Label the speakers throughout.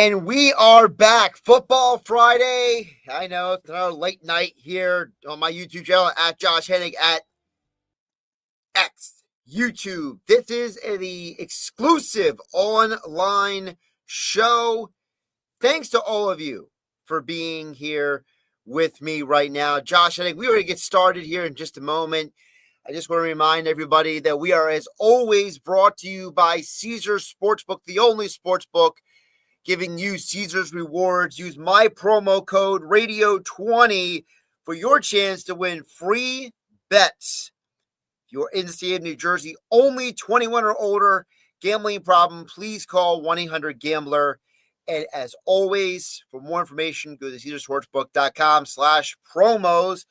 Speaker 1: And we are back. Football Friday. I know it's another late night here on my YouTube channel at Josh Hennig at X YouTube. This is the exclusive online show. Thanks to all of you for being here with me right now. Josh Hennig, we are going to get started here in just a moment. I just want to remind everybody that we are, as always, brought to you by Caesars Sportsbook, the only sportsbook giving you Caesars rewards. Use my promo code radio20 for your chance to win free bets. If you're in the state of New Jersey, only 21 or older. Gambling problem, please call 1-800-GAMBLER. And as always, for more information, go to caesarsportsbook.com/promos.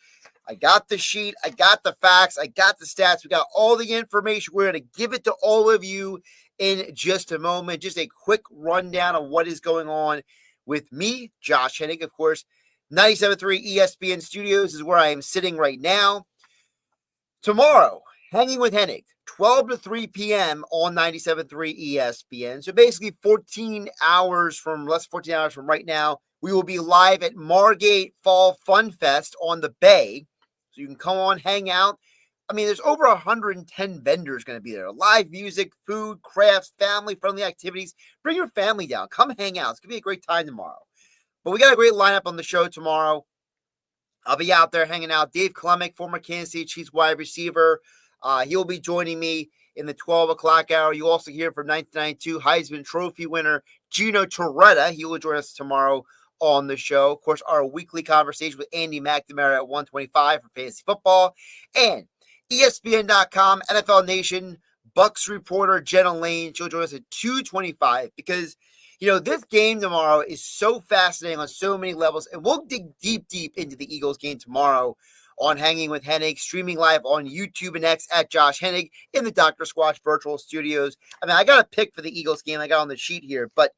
Speaker 1: I got the sheet. I got the facts. I got the stats. We got all the information. We're going to give it to all of you in just a moment. Just a quick rundown of what is going on with me, Josh Hennig. Of course, 97.3 ESPN Studios is where I am sitting right now. Tomorrow, Hanging with Hennig, 12 to 3 p.m. on 97.3 ESPN. So basically 14 hours from right now, we will be live at Margate Fall Fun Fest on the Bay. So you can come on, hang out. I mean, there's over 110 vendors going to be there. Live music, food, crafts, family-friendly activities. Bring your family down. Come hang out. It's going to be a great time tomorrow. But we got a great lineup on the show tomorrow. I'll be out there hanging out. Dave Klemick, former Kansas City Chiefs wide receiver. He'll be joining me in the 12 o'clock hour. You'll also hear from 1992 Heisman Trophy winner Gino Torretta. He will join us tomorrow on the show. Of course, our weekly conversation with Andy McNamara at 125 for fantasy football. And ESPN.com, NFL Nation, Bucks reporter Jenna Lane. She'll join us at 225 because, this game tomorrow is so fascinating on so many levels. And we'll dig deep into the Eagles game tomorrow on Hanging with Hennig, streaming live on YouTube and X at Josh Hennig in the Dr. Squatch virtual studios. I mean, I got a pick for the Eagles game. I got on the sheet here, but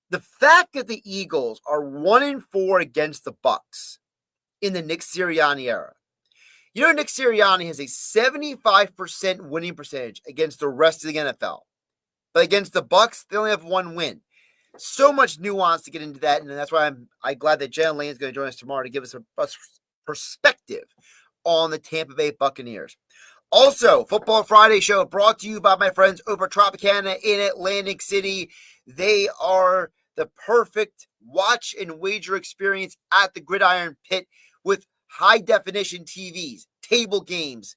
Speaker 1: the fact that the Eagles are 1-4 against the Bucks in the Nick Sirianni era. Nick Sirianni has a 75% winning percentage against the rest of the NFL. But against the Bucks, they only have one win. So much nuance to get into that, and that's why I'm glad that Jen Lane is going to join us tomorrow to give us a perspective on the Tampa Bay Buccaneers. Also, Football Friday show brought to you by my friends over Tropicana in Atlantic City. They are the perfect watch and wager experience at the Gridiron Pit with high-definition TVs, table games,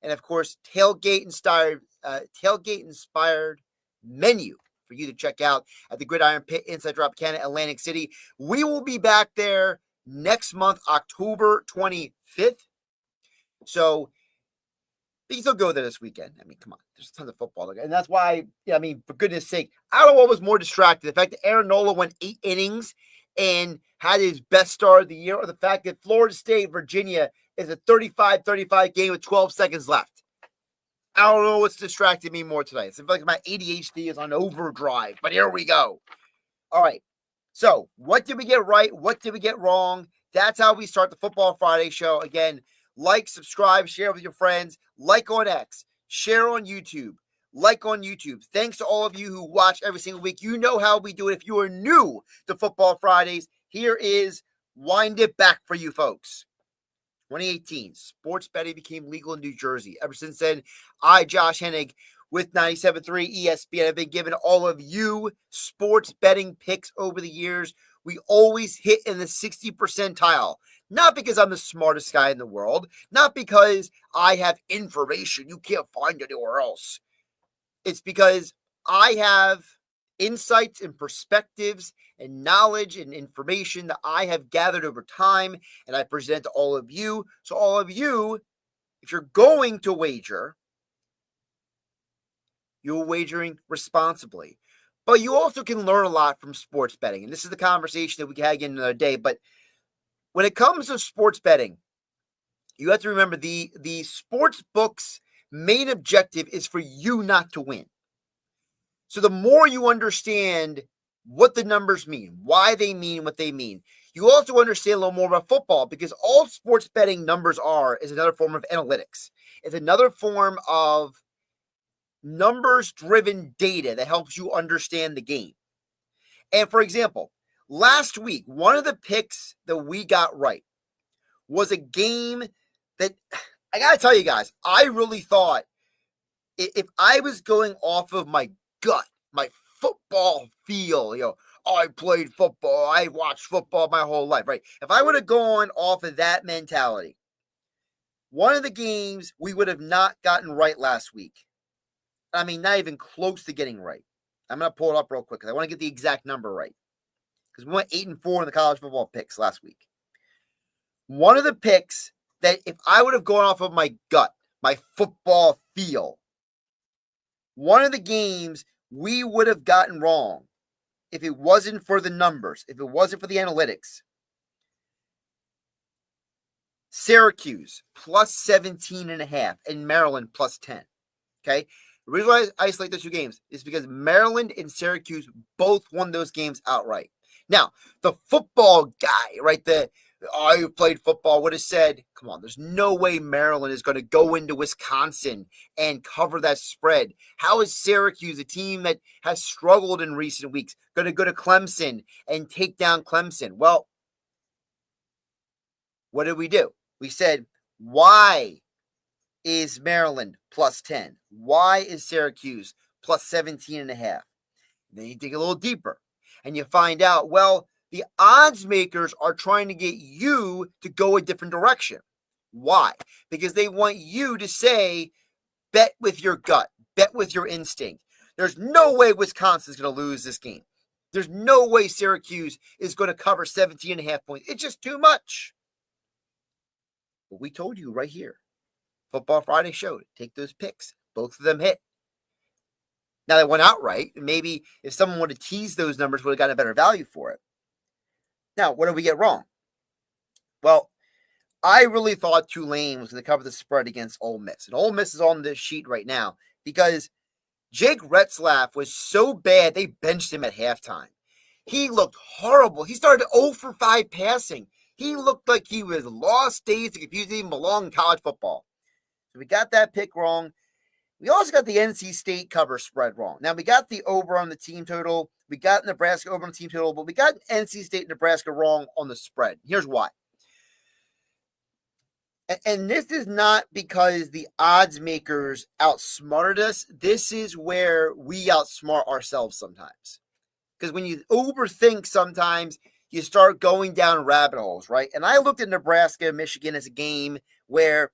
Speaker 1: and, of course, Tailgate-inspired menu for you to check out at the Gridiron Pit inside Tropicana Atlantic City. We will be back there next month, October 25th. So you can still go there this weekend. I mean, come on. There's tons of football. And that's why, for goodness sake, I don't know what was more distracting. The fact that Aaron Nola went 8 innings and had his best start of the year, or the fact that Florida State, Virginia is a 35-35 game with 12 seconds left. I don't know what's distracting me more tonight. It's like my ADHD is on overdrive, but here we go. All right. So what did we get right? What did we get wrong? That's how we start the Football Friday show. Again, like, subscribe, share with your friends, like on X, share on YouTube, like on YouTube. Thanks to all of you who watch every single week. You know how we do it. If you are new to Football Fridays, here is Wind It Back for you folks. 2018, sports betting became legal in New Jersey. Ever since then, I, Josh Hennig, with 97.3 ESPN, have been giving all of you sports betting picks over the years. We always hit in the 60 percentile. Not because I'm the smartest guy in the world. Not because I have information you can't find anywhere else. It's because I have insights and perspectives and knowledge and information that I have gathered over time, and I present to all of you. So all of you, if you're going to wager, you're wagering responsibly. But you also can learn a lot from sports betting. And this is the conversation that we can have again another day. But when it comes to sports betting, you have to remember the sports book's main objective is for you not to win. So the more you understand what the numbers mean, why they mean what they mean, you also understand a little more about football, because all sports betting numbers is another form of analytics. It's another form of numbers-driven data that helps you understand the game. And for example, last week, one of the picks that we got right was a game that I got to tell you guys, I really thought if I was going off of my gut, my football feel, I played football, I watched football my whole life, right? If I would have gone off of that mentality, one of the games we would have not gotten right last week. I mean, not even close to getting right. I'm going to pull it up real quick because I want to get the exact number right. Because we went 8-4 in the college football picks last week. One of the picks that if I would have gone off of my gut, my football feel, one of the games we would have gotten wrong if it wasn't for the numbers, if it wasn't for the analytics. Syracuse plus 17.5 and Maryland plus 10. Okay. The reason why I isolate those two games is because Maryland and Syracuse both won those games outright. Now, the football guy, right, I played football, would have said, come on, there's no way Maryland is going to go into Wisconsin and cover that spread. How is Syracuse, a team that has struggled in recent weeks, going to go to Clemson and take down Clemson? Well, what did we do? We said, why is Maryland plus 10? Why is Syracuse plus 17.5? Then you dig a little deeper and you find out, well, the odds makers are trying to get you to go a different direction. Why? Because they want you to say, bet with your gut, bet with your instinct. There's no way Wisconsin's going to lose this game. There's no way Syracuse is going to cover 17.5 points. It's just too much. But we told you right here. Football Friday showed. Take those picks. Both of them hit. Now they went outright. Maybe if someone would have teased those numbers, would have gotten a better value for it. Now, what did we get wrong? Well, I really thought Tulane was going to cover the spread against Ole Miss. And Ole Miss is on this sheet right now because Jake Retzlaff was so bad, they benched him at halftime. He looked horrible. He started 0 for 5 passing. He looked like he was lost, dazed, and confused, didn't even belong in college football. So we got that pick wrong. We also got the NC State cover spread wrong. Now, we got the over on the team total. We got Nebraska over on the team total, but we got NC State and Nebraska wrong on the spread. Here's why. And this is not because the odds makers outsmarted us. This is where we outsmart ourselves sometimes. Because when you overthink sometimes, you start going down rabbit holes, right? And I looked at Nebraska and Michigan as a game where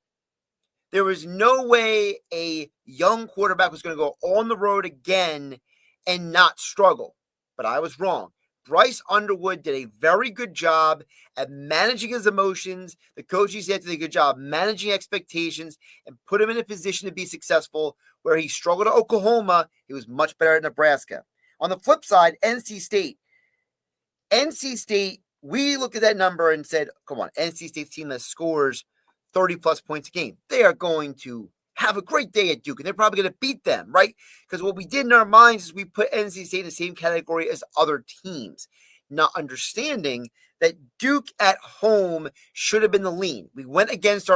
Speaker 1: there was no way a young quarterback was going to go on the road again and not struggle. But I was wrong. Bryce Underwood did a very good job at managing his emotions. The coaching staff did a good job managing expectations and put him in a position to be successful. Where he struggled at Oklahoma, he was much better at Nebraska. On the flip side, NC State, we looked at that number and said, come on, NC State's team that scores 30-plus points a game. They are going to have a great day at Duke, and they're probably going to beat them, right? Because what we did in our minds is we put NC State in the same category as other teams, not understanding that Duke at home should have been the lean. We went against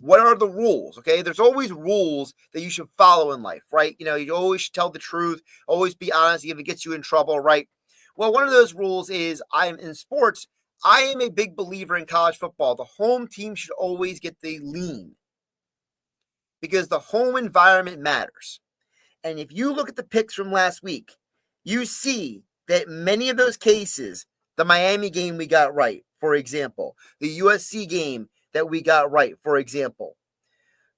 Speaker 1: what are the rules, okay? There's always rules that you should follow in life, right? You always should tell the truth, always be honest, even if it gets you in trouble, right? Well, one of those rules is in sports, I am a big believer in college football. The home team should always get the lean because the home environment matters. And if you look at the picks from last week, you see that many of those cases, the Miami game we got right, for example, the USC game that we got right, for example,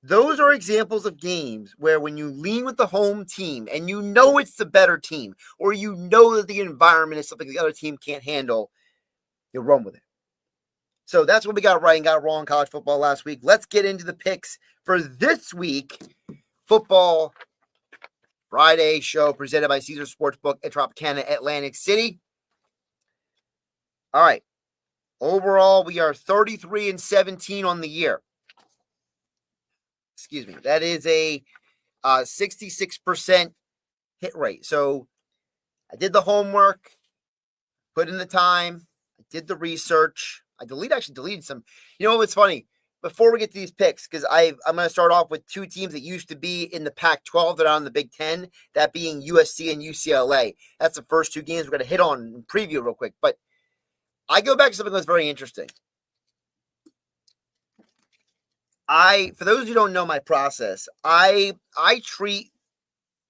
Speaker 1: those are examples of games where when you lean with the home team and you know it's the better team, or you know that the environment is something the other team can't handle, you run with it. So that's what we got right and got wrong in college football last week. Let's get into the picks for this week. Football Friday show presented by Caesar Sportsbook at Tropicana Atlantic City. All right. Overall, we are 33-17 on the year. Excuse me. That is a 66% hit rate. So I did the homework, put in the time, I did the research. I deleted some. You know what's funny? before we get to these picks, because I'm going to start off with two teams that used to be in the Pac-12 that are on the Big Ten, that being USC and UCLA. That's the first two games we're going to hit on and preview real quick. But I go back to something that's very interesting. For those who don't know my process, I treat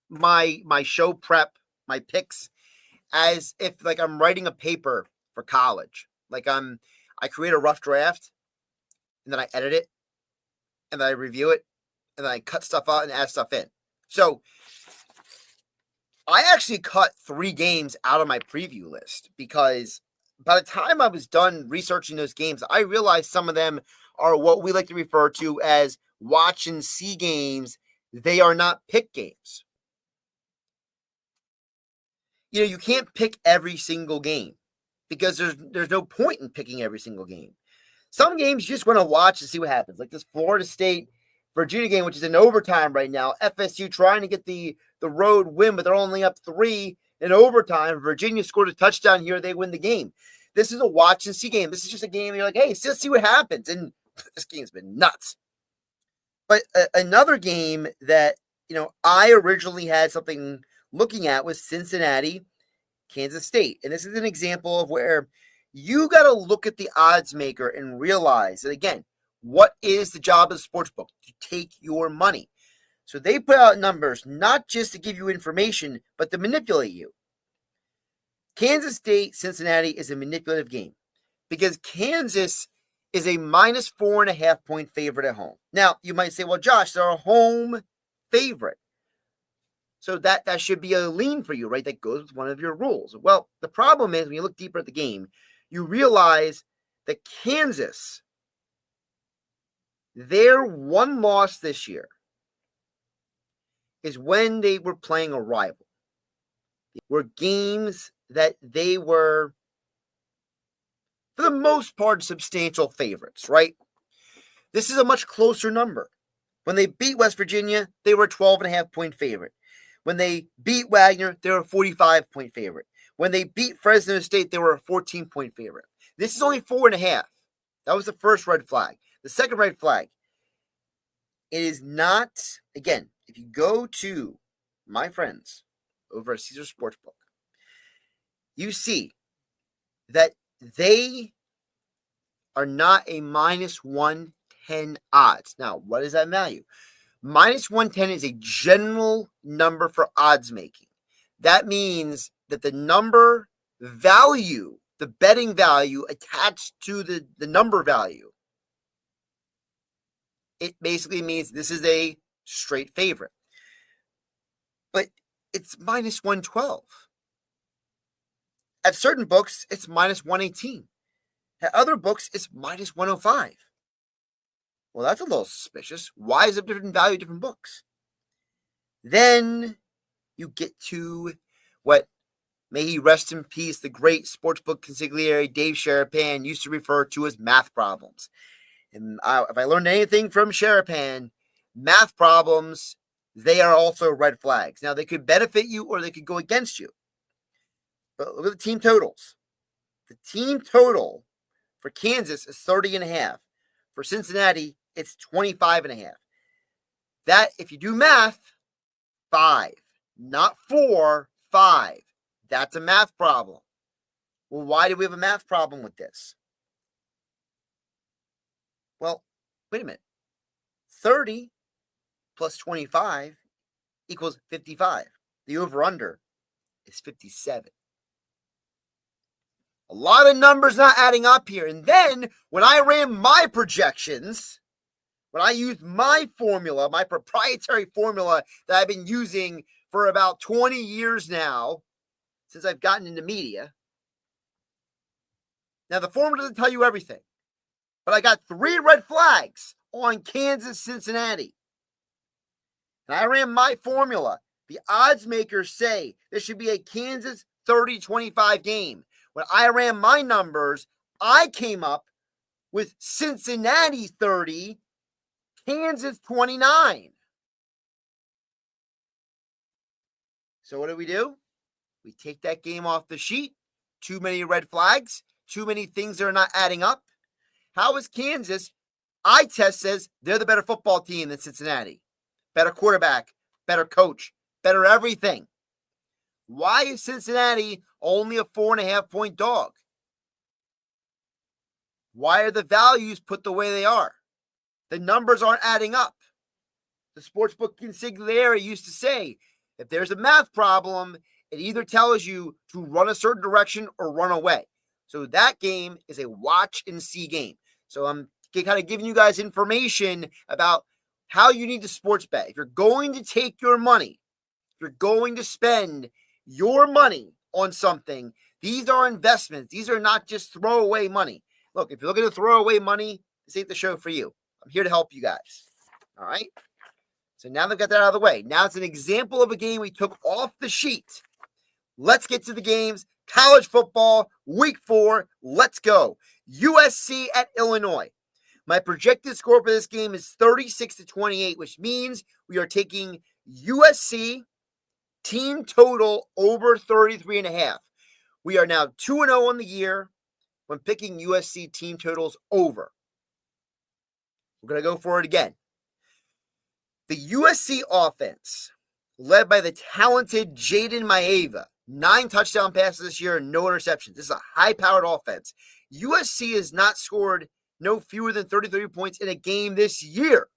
Speaker 1: my show prep, my picks, as if like I'm writing a paper for college. Like I create a rough draft, and then I edit it, and then I review it, and then I cut stuff out and add stuff in. So I actually cut 3 games out of my preview list because by the time I was done researching those games, I realized some of them are what we like to refer to as watch and see games. They are not pick games. You can't pick every single game because there's no point in picking every single game. Some games you just want to watch and see what happens. Like this Florida State Virginia game, which is in overtime right now. FSU trying to get the road win, but they're only up 3 in overtime. Virginia scored a touchdown here. They win the game. This is a watch and see game. This is just a game you're like, hey, let's see what happens. And this game's been nuts. But another game that, I originally had something looking at was Cincinnati, Kansas State. And this is an example of where you got to look at the odds maker and realize that, again, what is the job of the sportsbook? To take your money. So they put out numbers not just to give you information, but to manipulate you. Kansas State, Cincinnati is a manipulative game because Kansas is a minus 4.5 point favorite at home. Now, you might say, well, Josh, they're a home favorite. So that should be a lean for you, right? That goes with one of your rules. Well, the problem is when you look deeper at the game, you realize that Kansas, their one loss this year is when they were playing a rival. Were games that they were, for the most part, substantial favorites, right? This is a much closer number. When they beat West Virginia, they were a 12.5 point favorite. When they beat Wagner, they were a 45 point favorite. When they beat Fresno State, they were a 14 point favorite. This is only 4.5. That was the first red flag. The second red flag, it is not, again, if you go to my friends over at Caesar Sportsbook, you see that they are not a minus 110 odds. Now, what is that value? Minus 110 is a general number for odds making. That means that the number value, the betting value attached to the number value, it basically means this is a straight favorite. But it's minus 112. At certain books, it's minus 118. At other books, it's minus 105. Well, that's a little suspicious. Why is it different value, different books? Then you get to what, may he rest in peace, the great sportsbook consigliere Dave Sharapan used to refer to as math problems. And if I learned anything from Sharapan, math problems, they are also red flags. Now, they could benefit you or they could go against you. But look at the team totals. The team total for Kansas is 30.5. For Cincinnati, it's 25.5. That, if you do math, 5. Not 4, 5. That's a math problem. Well, why do we have a math problem with this? Well, wait a minute. 30 plus 25 equals 55. The over-under is 57. A lot of numbers not adding up here. And then when I ran my projections, when I used my formula, my proprietary formula that I've been using for about 20 years now, since I've gotten into media. Now, the formula doesn't tell you everything, but I got 3 red flags on Kansas, Cincinnati. And I ran my formula. The odds makers say there should be a Kansas 30-25 game. When I ran my numbers, I came up with Cincinnati 30, Kansas 29. So what do? We take that game off the sheet. Too many red flags. Too many things that are not adding up. How is Kansas Eye test says they're the better football team than Cincinnati. Better quarterback, better coach, better everything. Why is Cincinnati only a 4.5-point dog? Why are the values put the way they are? The numbers aren't adding up. The Sportsbook consigliere used to say, if there's a math problem, it either tells you to run a certain direction or run away. So that game is a watch and see game. So I'm kind of giving you guys information about how you need to sports bet. If you're going to take your money, if you're going to spend your money on something, these are investments. These are not just throwaway money. Look, if you're looking to throw away money, this ain't the show for you. I'm here to help you guys. All right? So now they've got that out of the way. Now it's an example of a game we took off the sheet. Let's get to the games. College football, week 4. Let's go. USC at Illinois. My projected score for this game is 36-28, which means we are taking USC team total over 33.5. We are now 2-0 on the year when picking USC team totals over. We're going to go for it again. The USC offense, led by the talented Jaden Maeva, 9 touchdown passes this year and no interceptions. This is a high-powered offense. USC has not scored no fewer than 33 points in a game this year.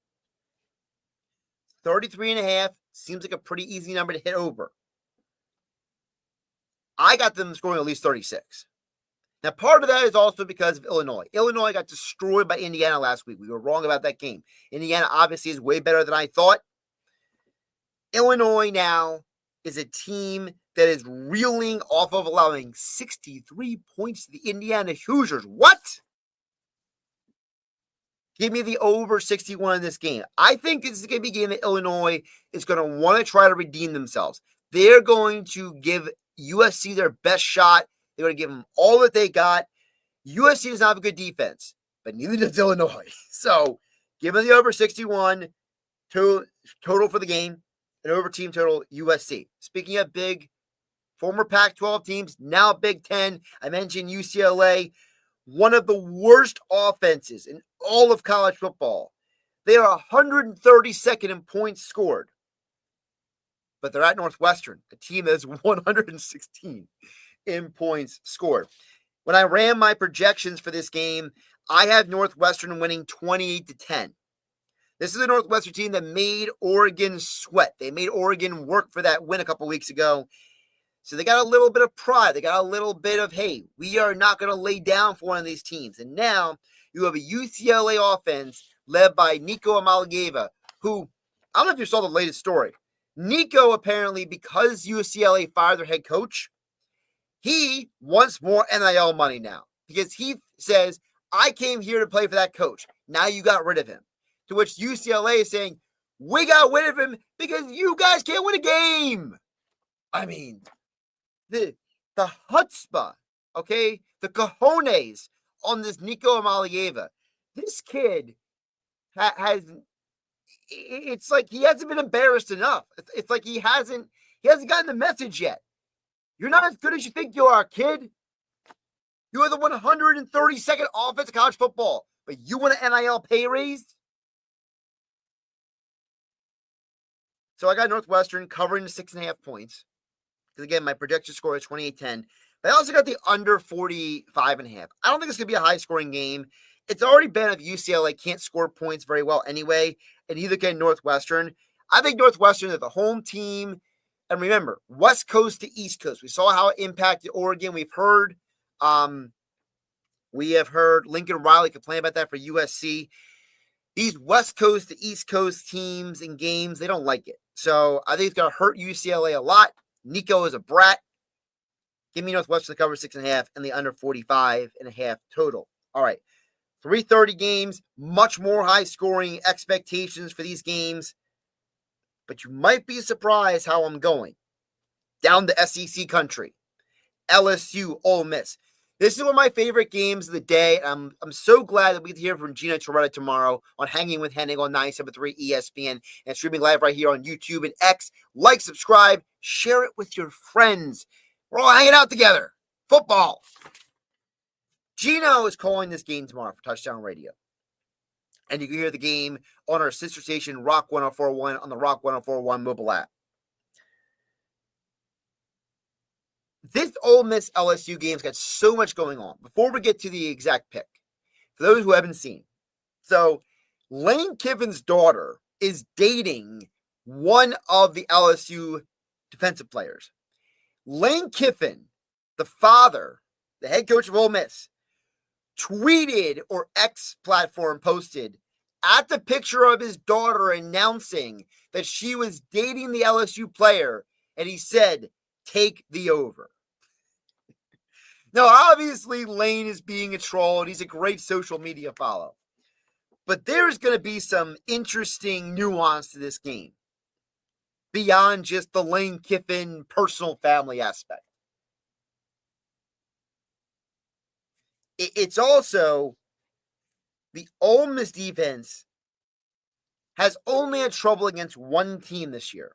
Speaker 1: 33.5 seems like a pretty easy number to hit over. I got them scoring at least 36. Now, part of that is also because of Illinois. Illinois got destroyed by Indiana last week. We were wrong about that game. Indiana obviously is way better than I thought. Illinois now is a team that is reeling off of allowing 63 points to the Indiana Hoosiers. What? Give me the over 61 in this game. I think this is going to be a game that Illinois is going to want to try to redeem themselves. They're going to give USC their best shot. They're going to give them all that they got. USC does not have a good defense, but neither does Illinois. So give them the over 61 total for the game and over team total USC. Speaking of big, former Pac-12 teams, now Big Ten, I mentioned UCLA, one of the worst offenses in all of college football. They are 132nd in points scored, but they're at Northwestern, a team that is 116 in points scored. When I ran my projections for this game, I have Northwestern winning 28-10. This is a Northwestern team that made Oregon sweat. They made Oregon work for that win a couple weeks ago. So they got a little bit of pride. They got a little bit of, hey, we are not going to lay down for one of these teams. And now you have a UCLA offense led by Nico Amalieva, who, I don't know if you saw the latest story. Nico, apparently, because UCLA fired their head coach, he wants more NIL money now because he says, I came here to play for that coach. Now you got rid of him. To which UCLA is saying, we got rid of him because you guys can't win a game. I mean, the chutzpah, okay, the cojones on this Nico Amalieva. This kid has, it's like he hasn't been embarrassed enough. It's like he hasn't gotten the message yet. You're not as good as you think you are, kid. You are the 132nd offense of college football, but you want an NIL pay raise? So I got Northwestern covering the 6.5 points. Because again, my projection score is 28-10. But I also got the under 45.5. I don't think it's going to be a high-scoring game. It's already been if UCLA can't score points very well anyway, and neither can Northwestern. I think Northwestern is the home team. And remember, West Coast to East Coast. We saw how it impacted Oregon. We have heard Lincoln Riley complain about that for USC. These West Coast to East Coast teams and games, they don't like it. So I think it's going to hurt UCLA a lot. Nico is a brat. Give me Northwestern to cover 6.5 and the under 45.5 total. All right. 3:30 games, much more high-scoring expectations for these games. But you might be surprised how I'm going. Down to SEC country. LSU, Ole Miss. This is one of my favorite games of the day. I'm so glad that we get to hear from Gina Toretta tomorrow on Hanging with Hennig on 97.3 ESPN and streaming live right here on YouTube and X. Like, subscribe, share it with your friends. We're all hanging out together. Football. Gino is calling this game tomorrow for Touchdown Radio. And you can hear the game on our sister station, Rock 1041, on the Rock 1041 mobile app. This Ole Miss LSU game's got so much going on. Before we get to the exact pick, for those who haven't seen, so Lane Kiffin's daughter is dating one of the LSU defensive players. Lane Kiffin, the father, the head coach of Ole Miss, tweeted or X platform posted at the picture of his daughter announcing that she was dating the LSU player, and he said, "Take the over." Now, obviously, Lane is being a troll, and he's a great social media follow. But there's going to be some interesting nuance to this game beyond just the Lane Kiffin personal family aspect. It's also the Ole Miss defense has only had trouble against one team this year,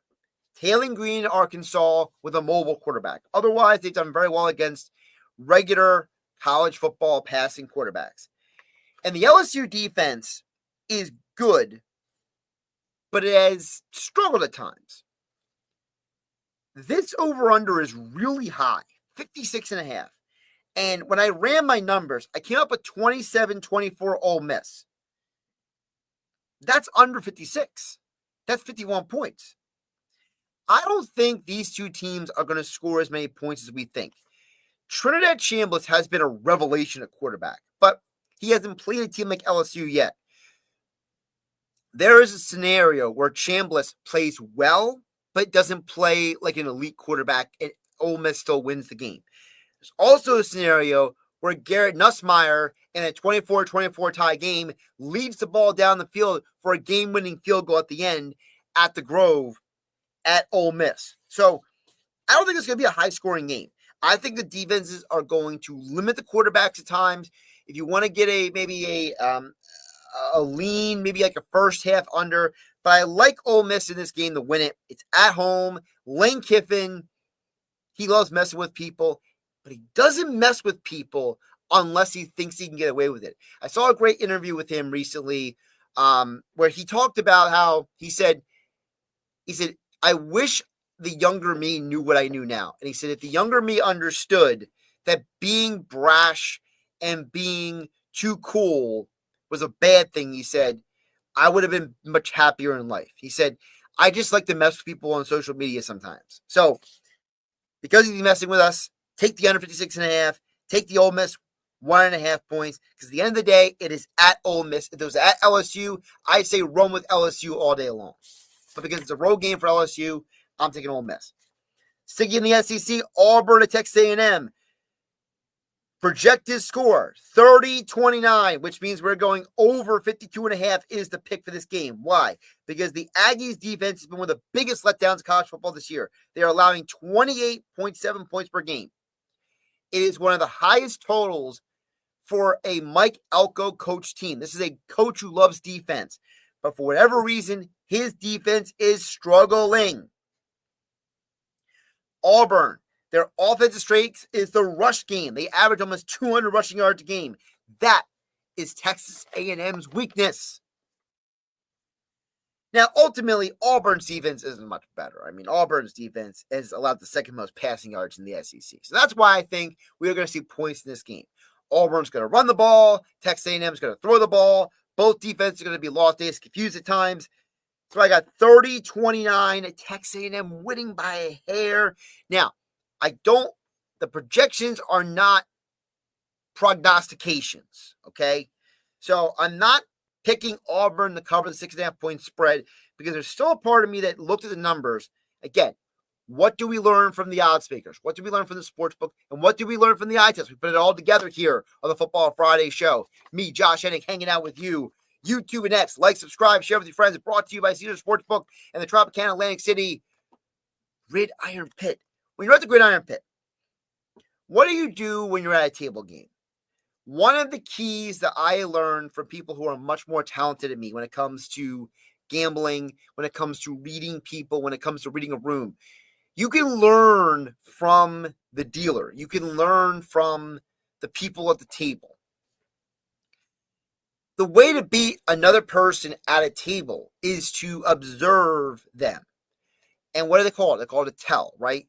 Speaker 1: Tailing Green, Arkansas, with a mobile quarterback. Otherwise, they've done very well against regular college football passing quarterbacks. And the LSU defense is good, but it has struggled at times. This over-under is really high, 56.5. And when I ran my numbers, I came up with 27-24 Ole Miss. That's under 56. That's 51 points. I don't think these two teams are going to score as many points as we think. Trinidad Chambliss has been a revelation at quarterback, but he hasn't played a team like LSU yet. There is a scenario where Chambliss plays well, but doesn't play like an elite quarterback, and Ole Miss still wins the game. There's also a scenario where Garrett Nussmeier in a 24-24 tie game leads the ball down the field for a game-winning field goal at the end at the Grove at Ole Miss. So I don't think it's going to be a high-scoring game. I think the defenses are going to limit the quarterbacks at times. If you want to get a lean, maybe like a first half under, but I like Ole Miss in this game to win it. It's at home. Lane Kiffin, he loves messing with people, but he doesn't mess with people unless he thinks he can get away with it. I saw a great interview with him recently where he talked about how he said, I wish the younger me knew what I knew now. And he said, if the younger me understood that being brash and being too cool was a bad thing, he said, I would have been much happier in life. He said, I just like to mess with people on social media sometimes. So because he's messing with us, take the under 56.5, take the Ole Miss 1.5 points, because at the end of the day, it is at Ole Miss. If it was at LSU, I'd say run with LSU all day long. But because it's a road game for LSU, I'm taking Ole Miss. Sticking in the SEC, Auburn at Texas A&M. Projected score, 30-29, which means we're going over 52.5 is the pick for this game. Why? Because the Aggies defense has been one of the biggest letdowns in college football this year. They are allowing 28.7 points per game. It is one of the highest totals for a Mike Elko coach team. This is a coach who loves defense. But for whatever reason, his defense is struggling. Auburn, their offensive strength is the rush game. They average almost 200 rushing yards a game. That is Texas A&M's weakness. Now, ultimately, Auburn's defense isn't much better. I mean, Auburn's defense has allowed the second most passing yards in the SEC. So that's why I think we are going to see points in this game. Auburn's going to run the ball. Texas A&M is going to throw the ball. Both defenses are going to be lost days, confused at times. So I got 30-29, Texas A&M winning by a hair. Now, the projections are not prognostications, okay? So I'm not picking Auburn to cover the 6.5 point spread because there's still a part of me that looked at the numbers. Again, what do we learn from the odds makers? What do we learn from the sportsbook? And what do we learn from the eye test? We put it all together here on the Football Friday show. Me, Josh Hennig, hanging out with you. YouTube and X. Like, subscribe, share with your friends. It's brought to you by Caesar Sportsbook and the Tropicana Atlantic City Gridiron Pit. When you're at the Gridiron Pit, what do you do when you're at a table game? One of the keys that I learned from people who are much more talented than me when it comes to gambling, when it comes to reading people, when it comes to reading a room, you can learn from the dealer. You can learn from the people at the table. The way to beat another person at a table is to observe them. And what do they call it? They call it a tell, right?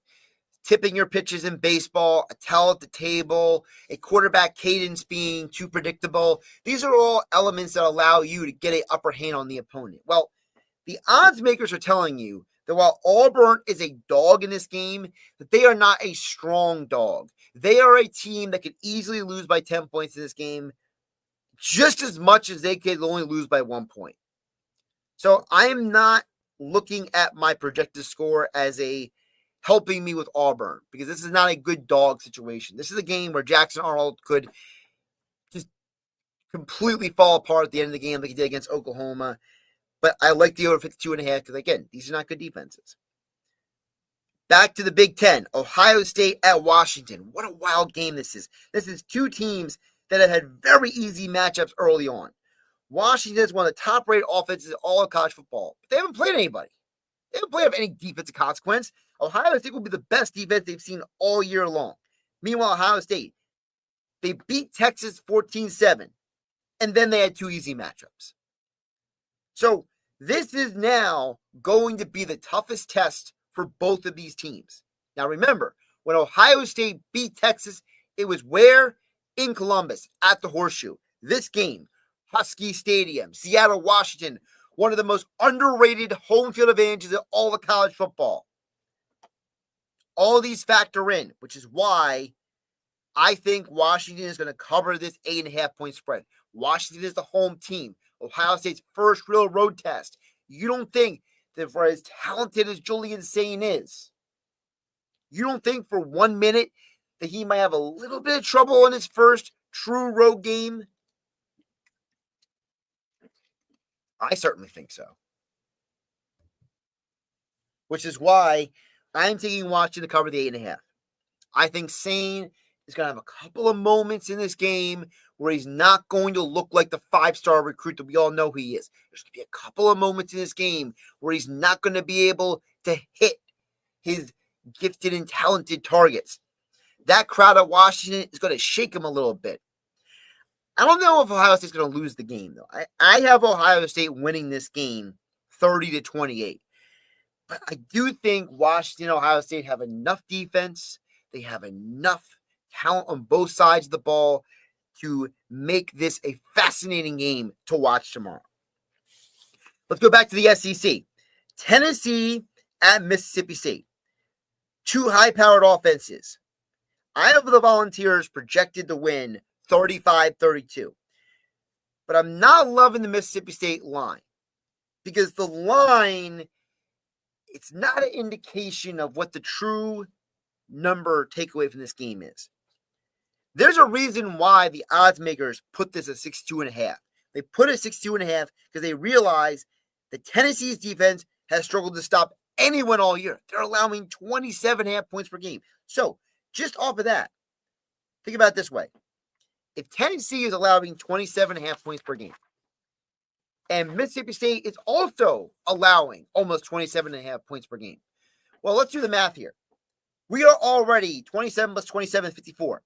Speaker 1: Tipping your pitches in baseball, a tell at the table, a quarterback cadence being too predictable. These are all elements that allow you to get an upper hand on the opponent. Well, the odds makers are telling you that while Auburn is a dog in this game, that they are not a strong dog. They are a team that could easily lose by 10 points in this game, just as much as they could only lose by 1 point. So I am not looking at my projected score as a helping me with Auburn, because this is not a good dog situation. This is a game where Jackson Arnold could just completely fall apart at the end of the game like he did against Oklahoma. But I like the over 52.5 because, again, these are not good defenses. Back to the Big Ten, Ohio State at Washington. What a wild game this is. This is two teams that have had very easy matchups early on. Washington is one of the top-rated offenses in all of college football. But they haven't played anybody. They haven't played any defensive consequence. Ohio State will be the best defense they've seen all year long. Meanwhile, Ohio State, they beat Texas 14-7, and then they had two easy matchups. So this is now going to be the toughest test for both of these teams. Now remember, when Ohio State beat Texas, it was where? In Columbus, at the Horseshoe. This game, Husky Stadium, Seattle, Washington, one of the most underrated home field advantages in all of college football. All these factor in, which is why I think Washington is going to cover this 8.5-point spread. Washington is the home team. Ohio State's first real road test. You don't think that for as talented as Julian Sain is, you don't think for 1 minute that he might have a little bit of trouble in his first true road game? I certainly think so. Which is why I'm taking Washington to cover the 8.5. I think Sain is going to have a couple of moments in this game where he's not going to look like the 5-star recruit that we all know he is. There's going to be a couple of moments in this game where he's not going to be able to hit his gifted and talented targets. That crowd at Washington is going to shake him a little bit. I don't know if Ohio State's going to lose the game, though. I have Ohio State winning this game 30-28. But I do think Washington and Ohio State have enough defense. They have enough talent on both sides of the ball to make this a fascinating game to watch tomorrow. Let's go back to the SEC. Tennessee at Mississippi State. Two high-powered offenses. I have the Volunteers projected to win 35-32. But I'm not loving the Mississippi State line because the line, it's not an indication of what the true number takeaway from this game is. There's a reason why the odds makers put this at 62.5. They put it at 62.5 because they realize that Tennessee's defense has struggled to stop anyone all year. They're allowing 27.5 points per game. So just off of that, think about it this way. If Tennessee is allowing 27.5 points per game, and Mississippi State is also allowing almost 27.5 points per game, well, let's do the math here. We are already 27 plus 27 is 54.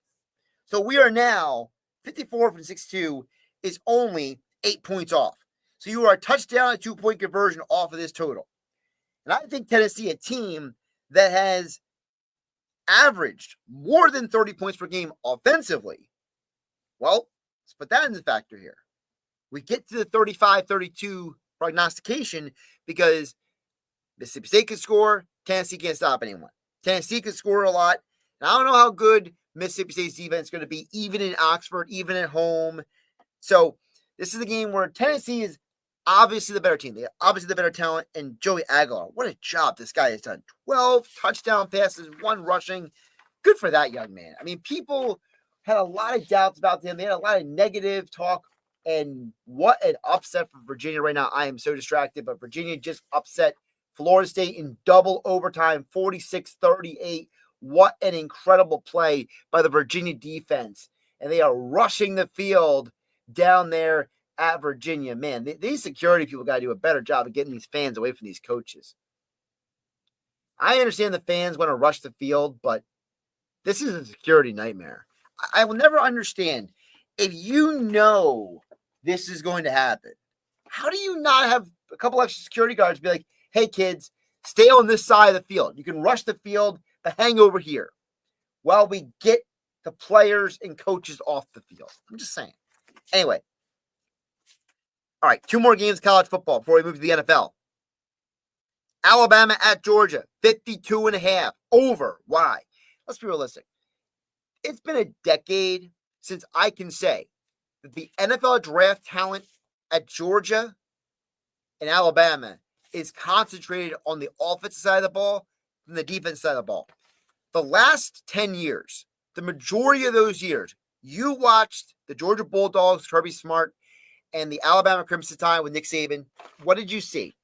Speaker 1: So we are now 54 from 62 is only 8 points off. So you are a touchdown and 2-point conversion off of this total. And I think Tennessee, a team that has averaged more than 30 points per game offensively, well, let's put that in the factor here. We get to the 35-32 prognostication because Mississippi State can score, Tennessee can't stop anyone. Tennessee can score a lot. And I don't know how good Mississippi State's defense is going to be, even in Oxford, even at home. So this is a game where Tennessee is obviously the better team. They are obviously the better talent. And Joey Aguilar, what a job this guy has done. 12 touchdown passes, 1 rushing. Good for that young man. I mean, people had a lot of doubts about him. They had a lot of negative talk. And what an upset for Virginia right now. I am so distracted, but Virginia just upset Florida State in double overtime, 46-38. What an incredible play by the Virginia defense. And they are rushing the field down there at Virginia. Man, these security people got to do a better job of getting these fans away from these coaches. I understand the fans want to rush the field, but this is a security nightmare. I will never understand if you know this is going to happen. How do you not have a couple extra security guards be like, hey, kids, stay on this side of the field. You can rush the field, but hang over here while we get the players and coaches off the field. I'm just saying. Anyway. All right, 2 more games college football before we move to the NFL. Alabama at Georgia, 52.5. Over. Why? Let's be realistic. It's been a decade since I can say that the NFL draft talent at Georgia and Alabama is concentrated on the offensive side of the ball than the defensive side of the ball. The last 10 years, the majority of those years, you watched the Georgia Bulldogs, Kirby Smart, and the Alabama Crimson Tide with Nick Saban. What did you see?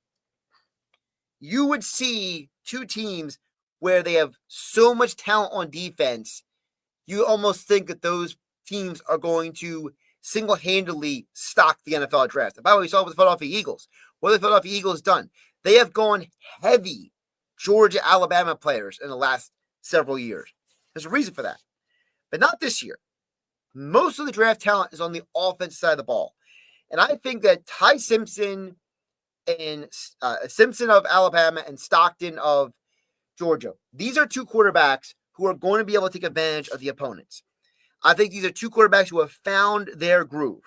Speaker 1: You would see 2 teams where they have so much talent on defense, you almost think that those teams are going to single-handedly stock the NFL draft. And by the way, we saw it with the Philadelphia Eagles. What have the Philadelphia Eagles done? They have gone heavy Georgia-Alabama players in the last several years. There's a reason for that. But not this year. Most of the draft talent is on the offensive side of the ball. And I think that Ty Simpson and Simpson of Alabama and Stockton of Georgia, these are 2 quarterbacks who are going to be able to take advantage of the opponents. I think these are 2 quarterbacks who have found their groove.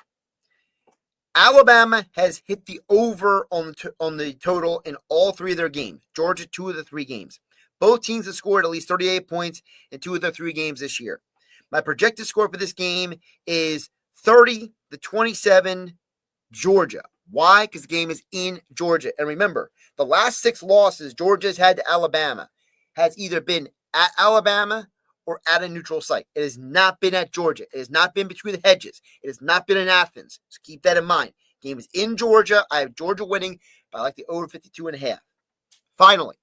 Speaker 1: Alabama has hit the over on the total in all 3 of their games. Georgia, 2 of the 3 games. Both teams have scored at least 38 points in 2 of their 3 games this year. My projected score for this game is 30-27 Georgia. Why? Because the game is in Georgia. And remember, the last 6 losses Georgia's had to Alabama has either been at Alabama or at a neutral site. It has not been at Georgia. It has not been between the hedges. It has not been in Athens. So keep that in mind. Game is in Georgia. I have Georgia winning, but I like the over 52.5. Finally,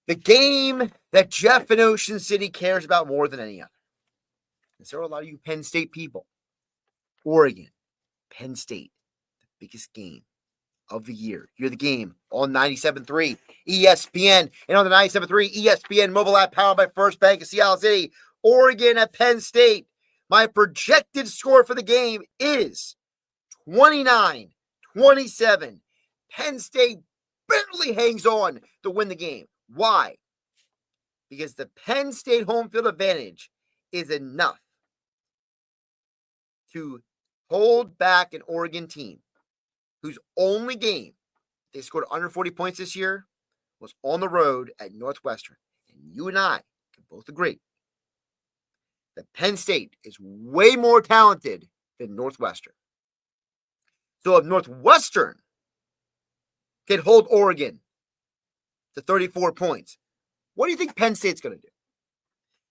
Speaker 1: the game that Jeff in Ocean City cares about more than any other. And there are a lot of you Penn State people. Oregon, Penn State, the biggest game of the year. You're the game on 97.3 ESPN and on the 97.3 ESPN mobile app powered by First Bank of Seattle City. Oregon at Penn State. My projected score for the game is 29-27. Penn State barely hangs on to win the game. Why? Because the Penn State home field advantage is enough to hold back an Oregon team whose only game they scored under 40 points this year was on the road at Northwestern. And you and I can both agree that Penn State is way more talented than Northwestern. So if Northwestern can hold Oregon to 34 points, what do you think Penn State's going to do?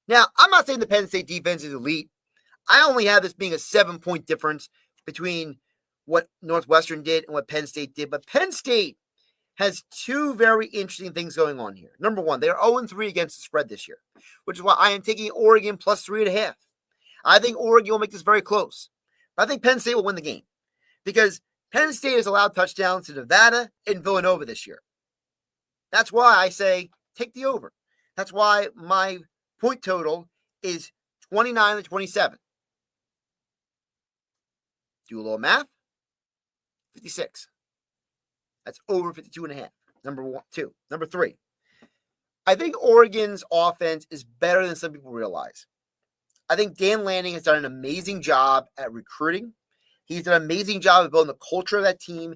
Speaker 1: Now, I'm not saying the Penn State defense is elite. I only have this being a 7-point difference between what Northwestern did and what Penn State did. But Penn State has 2 very interesting things going on here. Number one, they're 0-3 against the spread this year, which is why I am taking Oregon plus 3.5. I think Oregon will make this very close. But I think Penn State will win the game because Penn State has allowed touchdowns to Nevada and Villanova this year. That's why I say take the over. That's why my point total is 29-27. Do a little math. 56. That's over 52.5. Number 2. Number 3. I think Oregon's offense is better than some people realize. I think Dan Lanning has done an amazing job at recruiting. He's done an amazing job of building the culture of that team.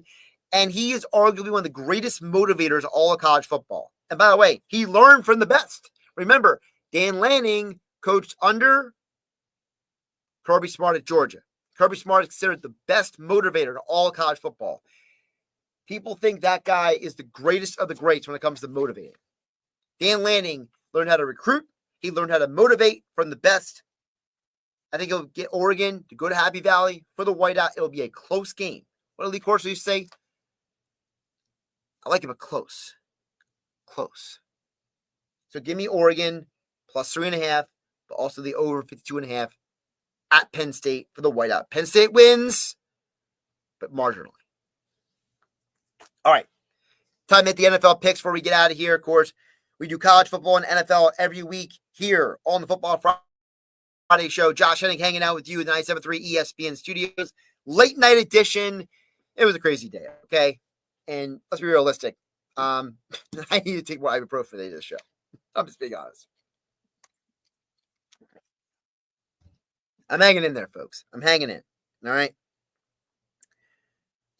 Speaker 1: And he is arguably one of the greatest motivators of all of college football. And by the way, he learned from the best. Remember, Dan Lanning coached under Kirby Smart at Georgia. Kirby Smart is considered the best motivator in all of college football. People think that guy is the greatest of the greats when it comes to motivating. Dan Lanning learned how to recruit. He learned how to motivate from the best. I think he'll get Oregon to go to Happy Valley for the whiteout. It'll be a close game. What did Lee Corso used to say? I like it, but close. Close. So give me Oregon plus 3.5, but also the over 52.5 at Penn State for the whiteout. Penn State wins, but marginally. All right. Time to hit the NFL picks before we get out of here. Of course, we do college football and NFL every week here on the Football Friday show. Josh Hennig hanging out with you at 97.3 ESPN Studios. late night edition. It was a crazy day, okay? And let's be realistic. I need to take more ibuprofen for the day of the show. I'm just being honest. I'm hanging in there, folks. I'm hanging in. All right.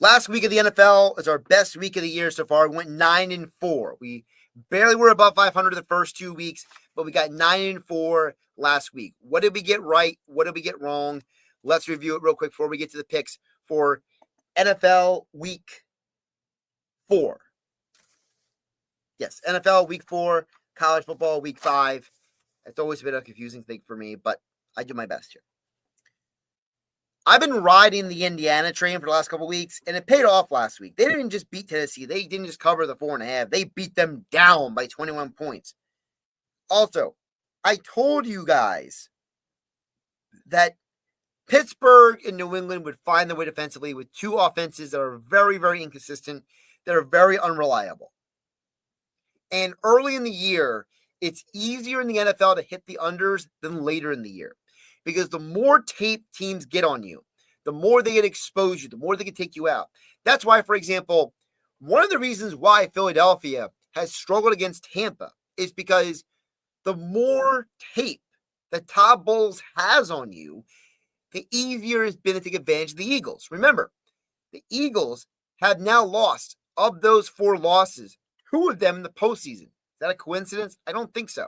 Speaker 1: Last week of the NFL is our best week of the year so far. We went 9-4. We barely were above 500 the first 2 weeks, but we got 9-4 last week. What did we get right? What did we get wrong? Let's review it real quick before we get to the picks for NFL Week 4. Yes, NFL Week 4, college football Week 5. It's always been a confusing thing for me, but I do my best here. I've been riding the Indiana train for the last couple of weeks, and it paid off last week. They didn't just beat Tennessee. They didn't just cover the 4.5. They beat them down by 21 points. Also, I told you guys that Pittsburgh and New England would find their way defensively with two offenses that are very, very inconsistent, that are very unreliable. And early in the year, it's easier in the NFL to hit the unders than later in the year. Because the more tape teams get on you, the more they get exposed you, the more they can take you out. That's why, for example, one of the reasons why Philadelphia has struggled against Tampa is because the more tape that Todd Bowles has on you, the easier it's been to take advantage of the Eagles. Remember, the Eagles have now lost, of those 4 losses, 2 of them in the postseason. Is that a coincidence? I don't think so.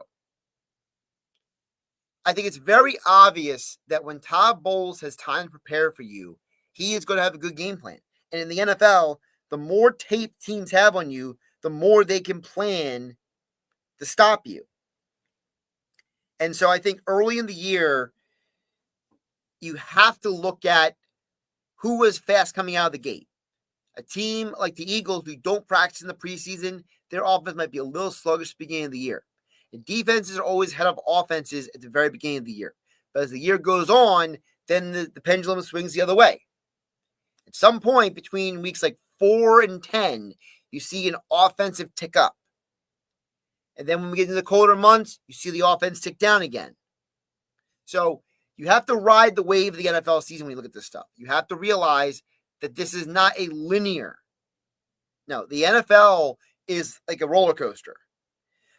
Speaker 1: I think it's very obvious that when Todd Bowles has time to prepare for you, he is going to have a good game plan. And in the NFL, the more tape teams have on you, the more they can plan to stop you. And so I think early in the year, you have to look at who was fast coming out of the gate. A team like the Eagles who don't practice in the preseason, their offense might be a little sluggish at the beginning of the year. And defenses are always ahead of offenses at the very beginning of the year. But as the year goes on, then the pendulum swings the other way. At some point between weeks like 4 and 10, you see an offensive tick up. And then when we get into the colder months, you see the offense tick down again. So you have to ride the wave of the NFL season when you look at this stuff. You have to realize that this is not a linear. No, the NFL is like a roller coaster.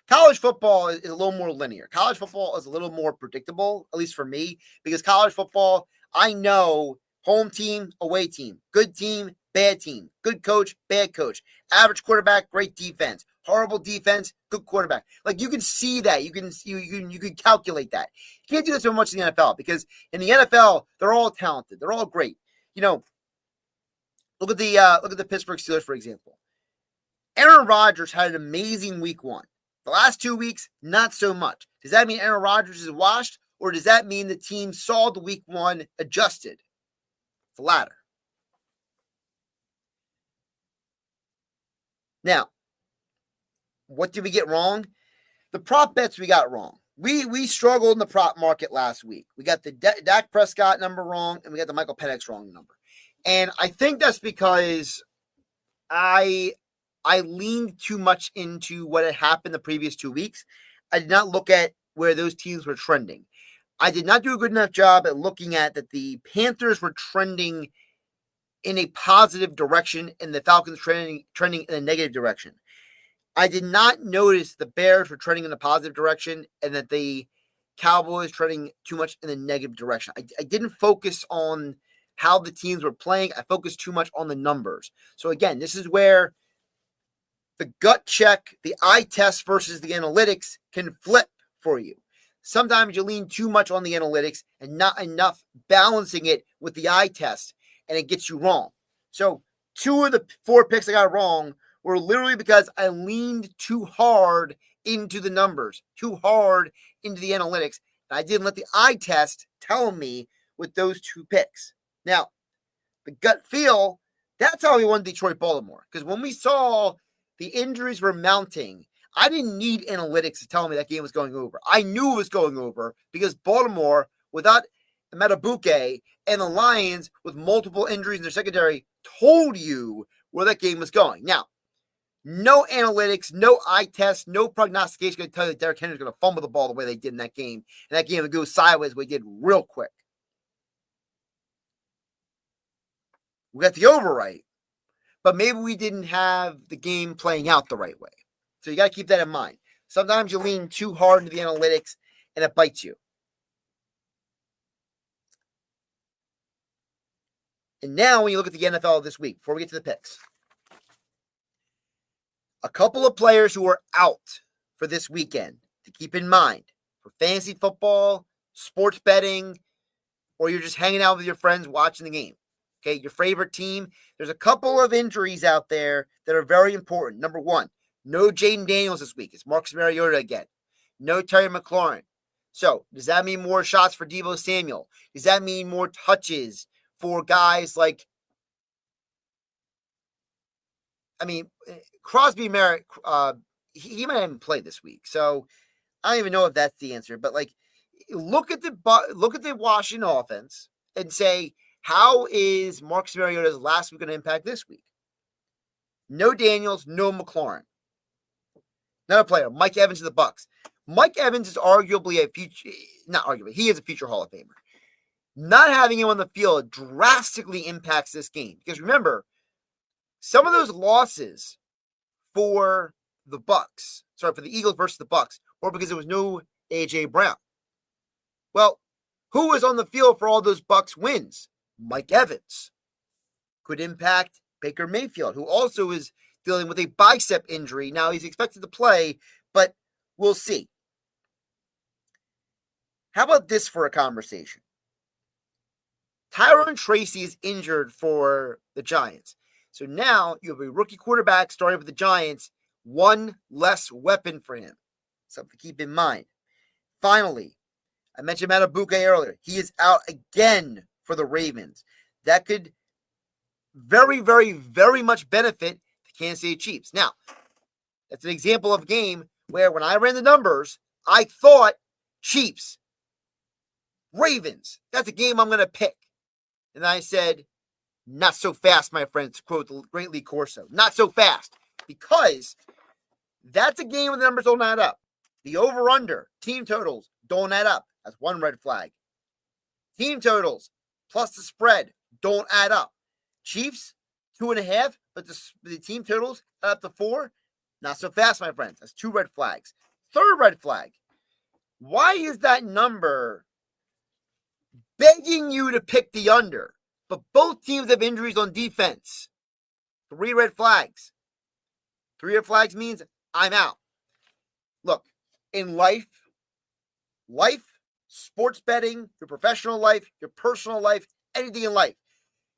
Speaker 1: College football is a little more linear. College football is a little more predictable, at least for me, because college football, I know home team, away team, good team, bad team, good coach, bad coach, average quarterback, great defense, horrible defense, good quarterback. Like you can see that, you can calculate that. You can't do that so much in the NFL because in the NFL they're all talented, they're all great. You know, look at the Pittsburgh Steelers for example. Aaron Rodgers had an amazing week 1. The last 2 weeks, not so much. Does that mean Aaron Rodgers is washed, or does that mean the team saw the week 1 adjusted? The latter. Now, what did we get wrong? The prop bets we got wrong. We struggled in the prop market last week. We got the Dak Prescott number wrong, and we got the Michael Penix wrong number. And I think that's because I leaned too much into what had happened the previous 2 weeks. I did not look at where those teams were trending. I did not do a good enough job at looking at that the Panthers were trending in a positive direction and the Falcons trending in a negative direction. I did not notice the Bears were trending in a positive direction and that the Cowboys trending too much in a negative direction. I didn't focus on how the teams were playing. I focused too much on the numbers. So again, this is where the gut check, the eye test versus the analytics can flip for you. Sometimes you lean too much on the analytics and not enough balancing it with the eye test, and it gets you wrong. So 2 of the 4 picks I got wrong were literally because I leaned too hard into the numbers, too hard into the analytics, and I didn't let the eye test tell me with those 2 picks. Now, the gut feel, that's how we won Detroit-Baltimore, because when we saw the injuries were mounting, I didn't need analytics to tell me that game was going over. I knew it was going over because Baltimore, without Matabuke and the Lions with multiple injuries in their secondary, told you where that game was going. Now, no analytics, no eye test, no prognostication going to tell you that Derrick Henry is going to fumble the ball the way they did in that game. And that game would go sideways the way they did real quick. We got the over right, but maybe we didn't have the game playing out the right way. So you got to keep that in mind. Sometimes you lean too hard into the analytics and it bites you. And now when you look at the NFL this week, before we get to the picks, a couple of players who are out for this weekend to keep in mind for fantasy football, sports betting, or you're just hanging out with your friends watching the game. Okay, your favorite team. There's a couple of injuries out there that are very important. Number one, no Jaden Daniels this week. It's Marcus Mariota again. No Terry McLaurin. So does that mean more shots for Deebo Samuel? Does that mean more touches for guys like, Crosby Merritt, he might even play this week. So I don't even know if that's the answer. But look at the Washington offense and say, how is Marcus Mariota's last week going to impact this week? No Daniels, no McLaurin. Another player, Mike Evans of the Bucs. Mike Evans is arguably he is a future Hall of Famer. Not having him on the field drastically impacts this game. Because remember, some of those losses for the Eagles versus the Bucs, or because there was no A.J. Brown. Well, who was on the field for all those Bucs wins? Mike Evans. Could impact Baker Mayfield, who also is dealing with a bicep injury. Now he's expected to play, but we'll see. How about this for a conversation? Tyrone Tracy is injured for the Giants. So now you have a rookie quarterback starting with the Giants, one less weapon for him. Something to keep in mind. Finally, I mentioned Matabuke earlier. He is out again for the Ravens. That could very, very, very much benefit the Kansas City Chiefs. Now, that's an example of a game where when I ran the numbers, I thought Chiefs, Ravens, that's a game I'm going to pick. And I said, not so fast, my friend, to quote the great Lee Corso. Not so fast. Because that's a game where the numbers don't add up. The over-under, team totals, don't add up. That's one red flag. Team totals plus the spread don't add up. Chiefs, 2.5, but the team totals add up to 4. Not so fast, my friends. That's 2 red flags. Third red flag. Why is that number begging you to pick the under? But both teams have injuries on defense. 3 red flags. 3 red flags means I'm out. Look, in life, sports betting, your professional life, your personal life, anything in life,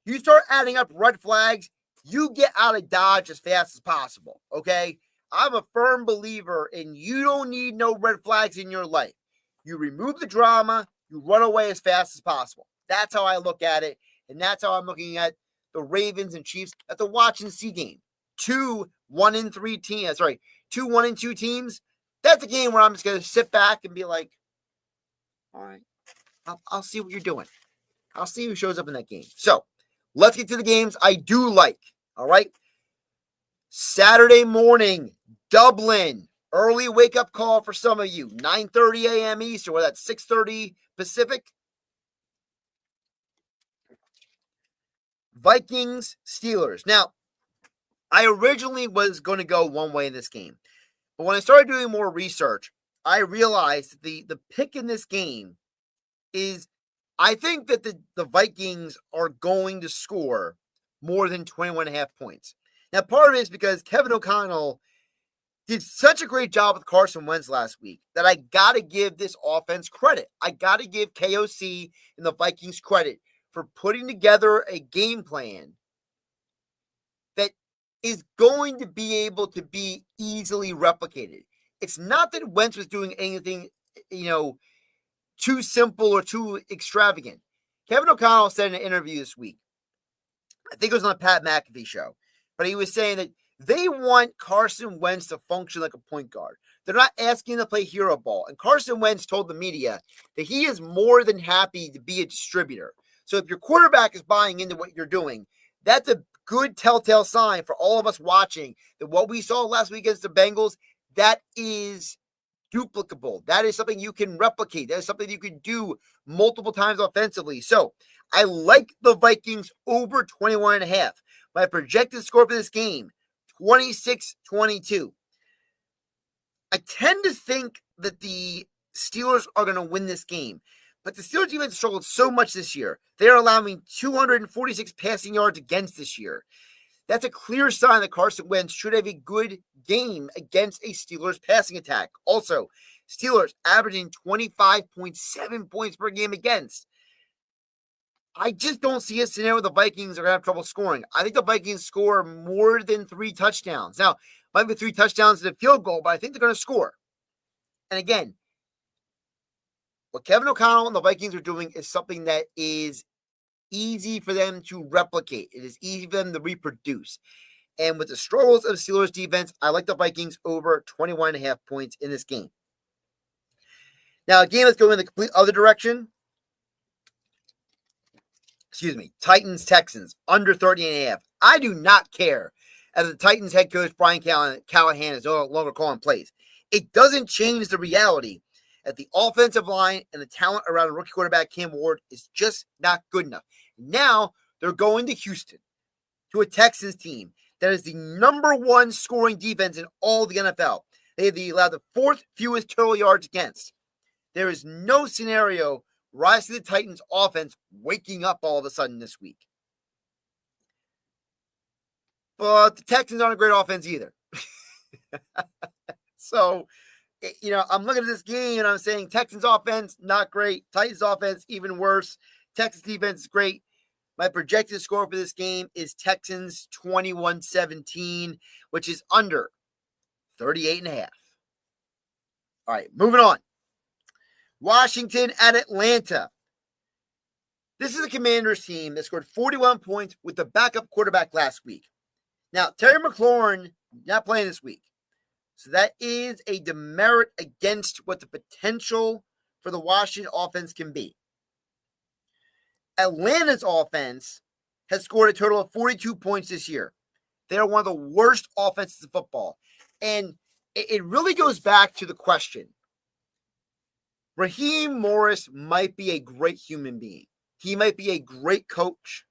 Speaker 1: you start adding up red flags, you get out of Dodge as fast as possible, okay? I'm a firm believer in you don't need no red flags in your life. You remove the drama, you run away as fast as possible. That's how I look at it, and that's how I'm looking at the Ravens and Chiefs at the watch and see game. 2 1-3 teams, 2 1-2 teams. That's a game where I'm just going to sit back and be like, all right, I'll see what you're doing. I'll see who shows up in that game. So let's get to the games I do like. All right. Saturday morning, Dublin. Early wake-up call for some of you. 9:30 a.m. Eastern, or that's 6:30 Pacific. Vikings, Steelers. Now, I originally was going to go one way in this game. But when I started doing more research, I realized the pick in this game is, I think that the Vikings are going to score more than 21.5 points. Now, part of it is because Kevin O'Connell did such a great job with Carson Wentz last week that I got to give this offense credit. I got to give KOC and the Vikings credit for putting together a game plan that is going to be able to be easily replicated. It's not that Wentz was doing anything, too simple or too extravagant. Kevin O'Connell said in an interview this week, I think it was on the Pat McAfee show, but he was saying that they want Carson Wentz to function like a point guard. They're not asking him to play hero ball. And Carson Wentz told the media that he is more than happy to be a distributor. So if your quarterback is buying into what you're doing, that's a good telltale sign for all of us watching that what we saw last week against the Bengals, that is duplicable. That is something you can replicate. That is something you can do multiple times offensively. So I like the Vikings over 21.5. My projected score for this game, 26-22. I tend to think that the Steelers are going to win this game, but the Steelers defense struggled so much this year. They're allowing 246 passing yards against this year. That's a clear sign that Carson Wentz should have a good game against a Steelers passing attack. Also, Steelers averaging 25.7 points per game against. I just don't see a scenario where the Vikings are going to have trouble scoring. I think the Vikings score more than 3 touchdowns. Now, might be 3 touchdowns and a field goal, but I think they're going to score. And again, what Kevin O'Connell and the Vikings are doing is something that is easy for them to replicate. It is easy for them to reproduce. And with the struggles of Steelers defense, I like the Vikings over 21.5 points in this game. Now, a game that's going in the complete other direction. Titans-Texans, under 30.5. I do not care as the Titans head coach Brian Callahan is no longer calling plays. It doesn't change the reality that the offensive line and the talent around rookie quarterback Cam Ward is just not good enough. Now they're going to Houston, to a Texans team that is the number 1 scoring defense in all the NFL. They allowed the 4th fewest total yards against. There is no scenario where I see the Titans offense waking up all of a sudden this week. But the Texans aren't a great offense either. So, I'm looking at this game and I'm saying Texans offense, not great. Titans offense, even worse. Texans defense is great. My projected score for this game is Texans 21-17, which is under 38.5. All right, moving on. Washington at Atlanta. This is a Commanders team that scored 41 points with the backup quarterback last week. Now, Terry McLaurin not playing this week. So that is a demerit against what the potential for the Washington offense can be. Atlanta's offense has scored a total of 42 points this year. They are one of the worst offenses in football. And it really goes back to the question. Raheem Morris might be a great human being. He might be a great coach.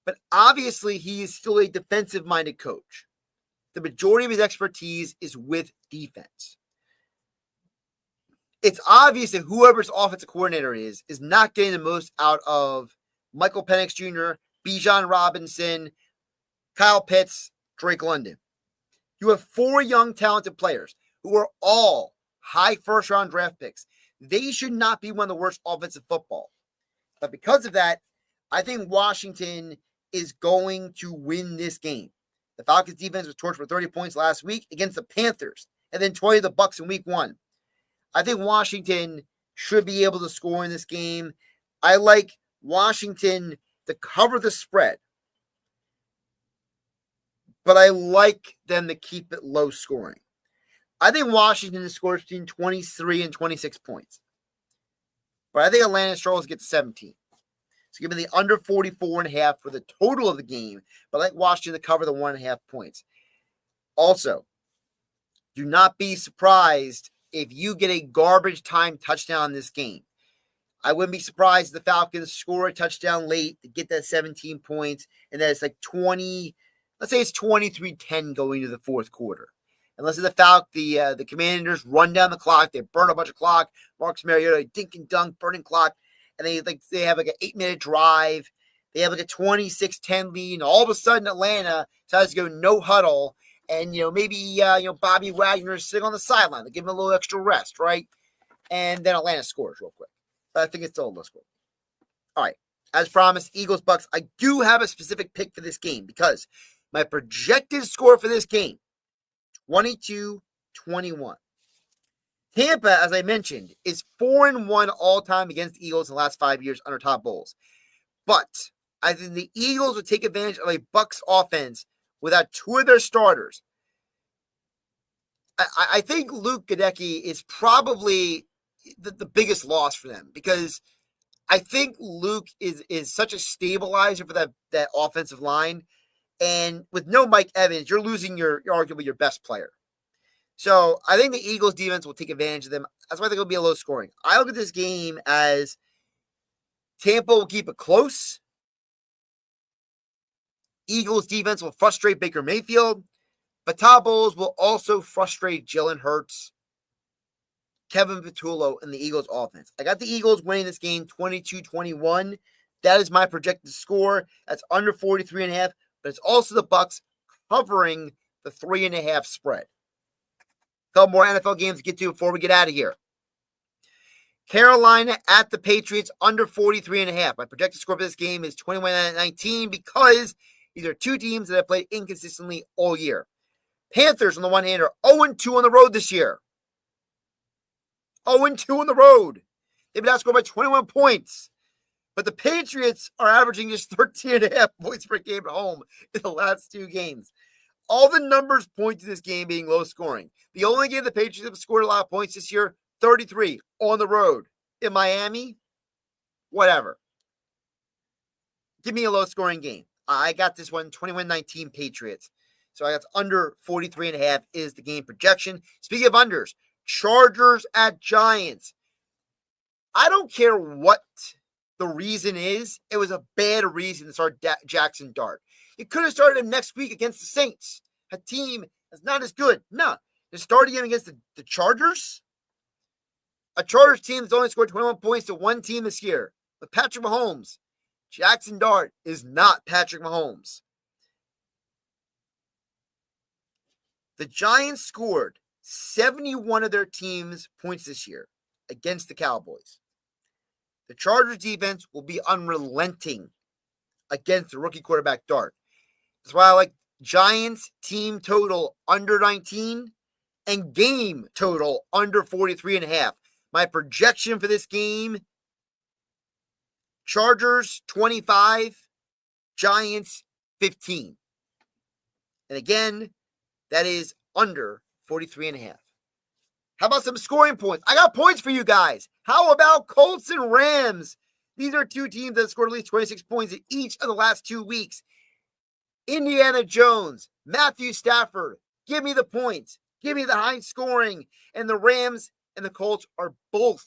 Speaker 1: But obviously, he is still a defensive-minded coach. The majority of his expertise is with defense. It's obvious that whoever's offensive coordinator is not getting the most out of Michael Penix Jr., Bijan Robinson, Kyle Pitts, Drake London. You have 4 young, talented players who are all high first-round draft picks. They should not be one of the worst offensive football. But because of that, I think Washington is going to win this game. The Falcons defense was torched for 30 points last week against the Panthers, and then 20 of the Bucs in week 1. I think Washington should be able to score in this game. I like Washington to cover the spread, but I like them to keep it low scoring. I think Washington scores between 23 and 26 points, but I think Atlanta struggles to get to 17. So give me the under 44.5 for the total of the game, but I like Washington to cover the 1.5 points. Also, do not be surprised if you get a garbage time touchdown in this game. I wouldn't be surprised if the Falcons score a touchdown late to get that 17 points, and that it's like 20, let's say it's 23-10 going into the fourth quarter. Unless the Commanders run down the clock, they burn a bunch of clock, Marcus Mariota, dink and dunk, burning clock, and they have like an 8-minute drive. They have like a 26-10 lead, and all of a sudden Atlanta decides to go no huddle, and maybe Bobby Wagner is sitting on the sideline. They give him a little extra rest, right? And then Atlanta scores real quick. But I think it's still a low score. All right, as promised, Eagles Bucks. I do have a specific pick for this game because my projected score for this game, 22-21. Tampa, as I mentioned, is 4-1 all-time against the Eagles in the last 5 years under Todd Bowles. But I think the Eagles would take advantage of a Bucs offense without 2 of their starters. I think Luke Gadecki is probably the biggest loss for them because I think Luke is such a stabilizer for that offensive line. And with no Mike Evans, you're losing your arguably your best player. So I think the Eagles defense will take advantage of them. That's why I think it'll be a low scoring. I look at this game as Tampa will keep it close. Eagles defense will frustrate Baker Mayfield. But Todd Bowles will also frustrate Jalen Hurts, Kevin Patullo, and the Eagles offense. I got the Eagles winning this game 22-21. That is my projected score. That's under 43.5, but it's also the Bucs covering the 3.5 spread. A couple more NFL games to get to before we get out of here. Carolina at the Patriots under 43.5. My projected score for this game is 21-19 because these are two teams that have played inconsistently all year. Panthers, on the one hand, are 0-2 on the road this year. 0-2 on the road. They've been outscored by 21 points. But the Patriots are averaging just 13.5 points per game at home in the last two games. All the numbers point to this game being low scoring. The only game the Patriots have scored a lot of points this year, 33 on the road. In Miami, whatever. Give me a low scoring game. I got this one, 21-19 Patriots. So I got under 43.5 is the game projection. Speaking of unders, Chargers at Giants. I don't care what the reason is. It was a bad reason to start Jackson Dart. You could have started him next week against the Saints, a team that's not as good. No, to start him against the Chargers, a Chargers team that's only scored 21 points to one team this year. With Patrick Mahomes, Jackson Dart is not Patrick Mahomes. The Giants scored 71 of their team's points this year against the Cowboys. The Chargers defense will be unrelenting against the rookie quarterback Dart. That's why I like Giants team total under 19 and game total under 43.5. My projection for this game, Chargers 25, Giants 15. And again, that is under 43.5. How about some scoring points? I got points for you guys. How about Colts and Rams? These are two teams that have scored at least 26 points in each of the last 2 weeks. Indiana Jones, Matthew Stafford, give me the points. Give me the high scoring. And the Rams and the Colts are both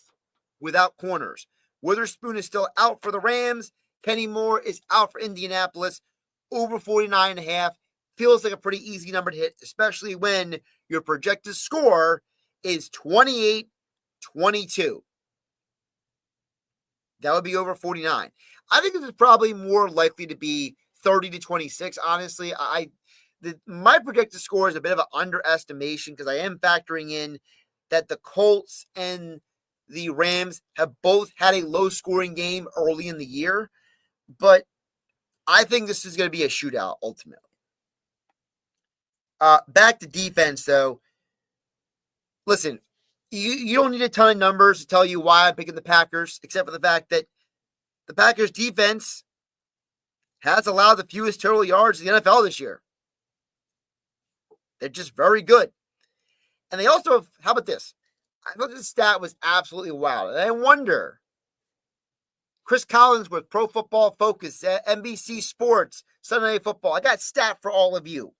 Speaker 1: without corners. Witherspoon is still out for the Rams. Kenny Moore is out for Indianapolis. Over 49.5. Feels like a pretty easy number to hit, especially when your projected score is 28-22. That would be over 49. I think this is probably more likely to be 30-26. Honestly, my projected score is a bit of an underestimation because I am factoring in that the Colts and the Rams have both had a low-scoring game early in the year, but I think this is going to be a shootout ultimately. Back to defense, though. Listen, you don't need a ton of numbers to tell you why I'm picking the Packers, except for the fact that the Packers defense has allowed the fewest total yards in the NFL this year. They're just very good. And they also have, how about this? I thought this stat was absolutely wild. And I wonder, Chris Collins with Pro Football Focus, NBC Sports, Sunday Night Football. I got a stat for all of you.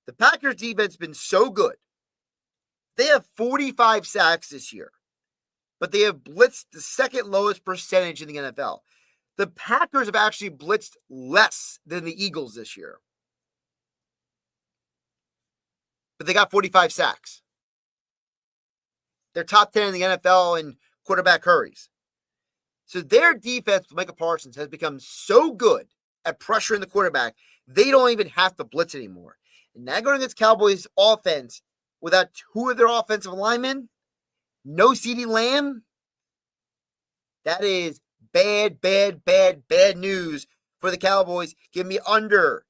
Speaker 1: The Packers defense has been so good. They have 45 sacks this year, but they have blitzed the second lowest percentage in the NFL. The Packers have actually blitzed less than the Eagles this year, but they got 45 sacks. They're top 10 in the NFL in quarterback hurries. So their defense with Micah Parsons has become so good at pressuring the quarterback, they don't even have to blitz anymore. And now going against Cowboys offense without two of their offensive linemen, no CeeDee Lamb, that is bad news for the Cowboys. Give me under.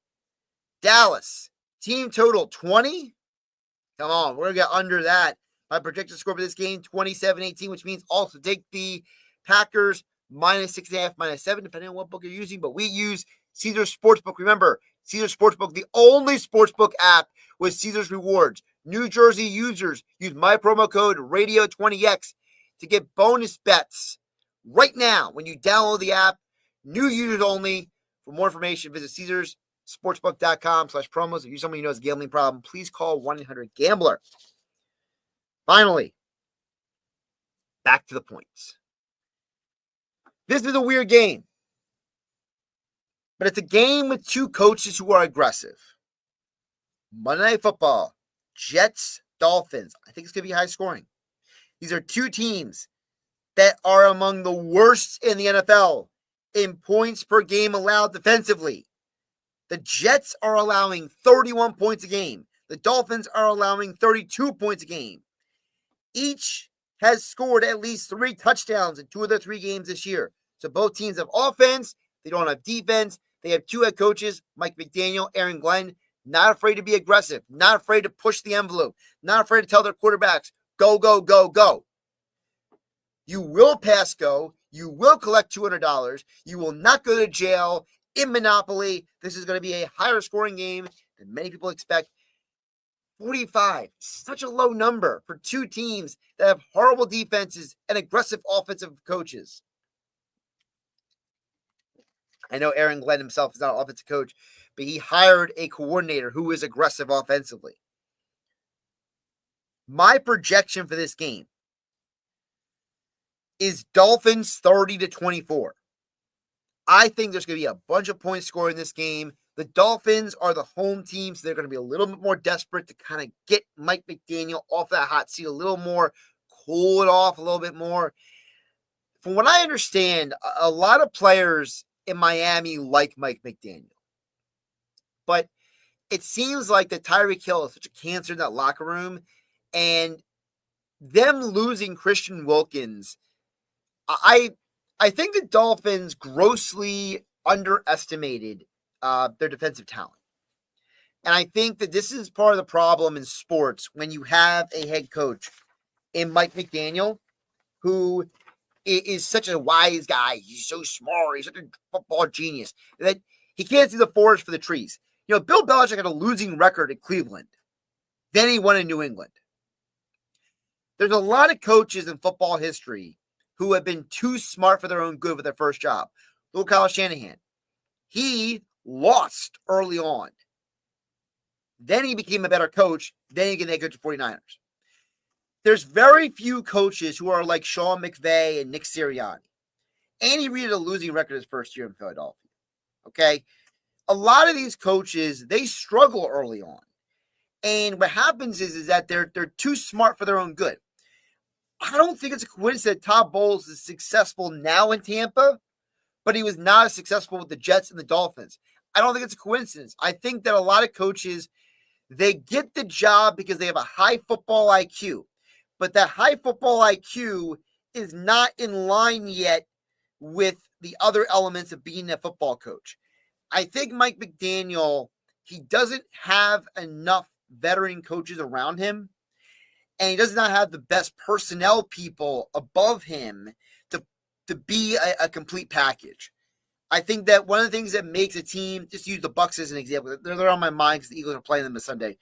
Speaker 1: Dallas, team total 20. Come on, we're going to get under that. My projected score for this game, 27-18, which means also take the Packers -6.5, -7, depending on what book you're using. But we use Caesars Sportsbook. Remember, Caesars Sportsbook, the only sportsbook app with Caesars Rewards. New Jersey users use my promo code RADIO20X to get bonus bets right now when you download the app. New users only. For more information, visit Sportsbook.com/promos. If you're someone who knows a gambling problem, please call 1-800-GAMBLER. Finally, back to the points. This is a weird game, but it's a game with two coaches who are aggressive. Monday Night Football, Jets, Dolphins. I think it's going to be high scoring. These are two teams that are among the worst in the NFL in points per game allowed defensively. The Jets are allowing 31 points a game. The Dolphins are allowing 32 points a game. Each has scored at least 3 touchdowns in 2 of their 3 games this year. So both teams have offense. They don't have defense. They have 2 head coaches, Mike McDaniel, Aaron Glenn, not afraid to be aggressive, not afraid to push the envelope, not afraid to tell their quarterbacks, go, go, go, go. You will pass go. You will collect $200. You will not go to jail in Monopoly. This is going to be a higher scoring game than many people expect. 45, such a low number for 2 teams that have horrible defenses and aggressive offensive coaches. I know Aaron Glenn himself is not an offensive coach, but he hired a coordinator who is aggressive offensively. My projection for this game is Dolphins 30-24. I think there's going to be a bunch of points scored in this game. The Dolphins are the home team, so they're going to be a little bit more desperate to kind of get Mike McDaniel off that hot seat a little more, cool it off a little bit more. From what I understand, a lot of players in Miami like Mike McDaniel. But it seems like that Tyreek Hill is such a cancer in that locker room, and them losing Christian Wilkins, I think the Dolphins grossly underestimated their defensive talent. And I think that this is part of the problem in sports when you have a head coach in Mike McDaniel who is such a wise guy. He's so smart. He's such a football genius that he can't see the forest for the trees. You know, Bill Belichick had a losing record at Cleveland. Then he won in New England. There's a lot of coaches in football history who have been too smart for their own good with their first job. Look at Kyle Shanahan. He lost early on. Then he became a better coach. Then he became the head coach of 49ers. There's very few coaches who are like Sean McVay and Nick Sirianni. Andy Reid had a losing record his first year in Philadelphia. Okay? A lot of these coaches, they struggle early on. And what happens is that they're too smart for their own good. I don't think it's a coincidence that Todd Bowles is successful now in Tampa, but he was not as successful with the Jets and the Dolphins. I don't think it's a coincidence. I think that a lot of coaches, they get the job because they have a high football IQ. But that high football IQ is not in line yet with the other elements of being a football coach. I think Mike McDaniel, he doesn't have enough veteran coaches around him, and he does not have the best personnel people above him to be a complete package. I think that one of the things that makes a team, just use the Bucs as an example, they're on my mind because the Eagles are playing them this Sunday.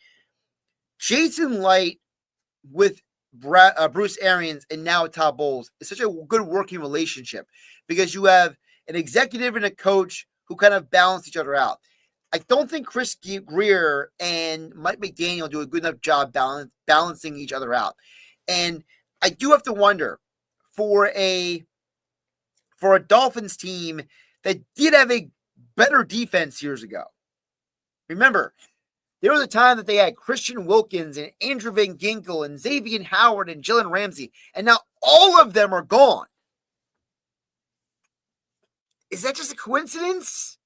Speaker 1: Jason Light with Bruce Arians and now Todd Bowles is such a good working relationship because you have an executive and a coach who kind of balance each other out. I don't think Chris Greer and Mike McDaniel do a good enough job balancing each other out. And I do have to wonder for a Dolphins team that did have a better defense years ago. Remember, there was a time that they had Christian Wilkins and Andrew Van Ginkel and Xavier Howard and Jalen Ramsey, and now all of them are gone. Is that just a coincidence?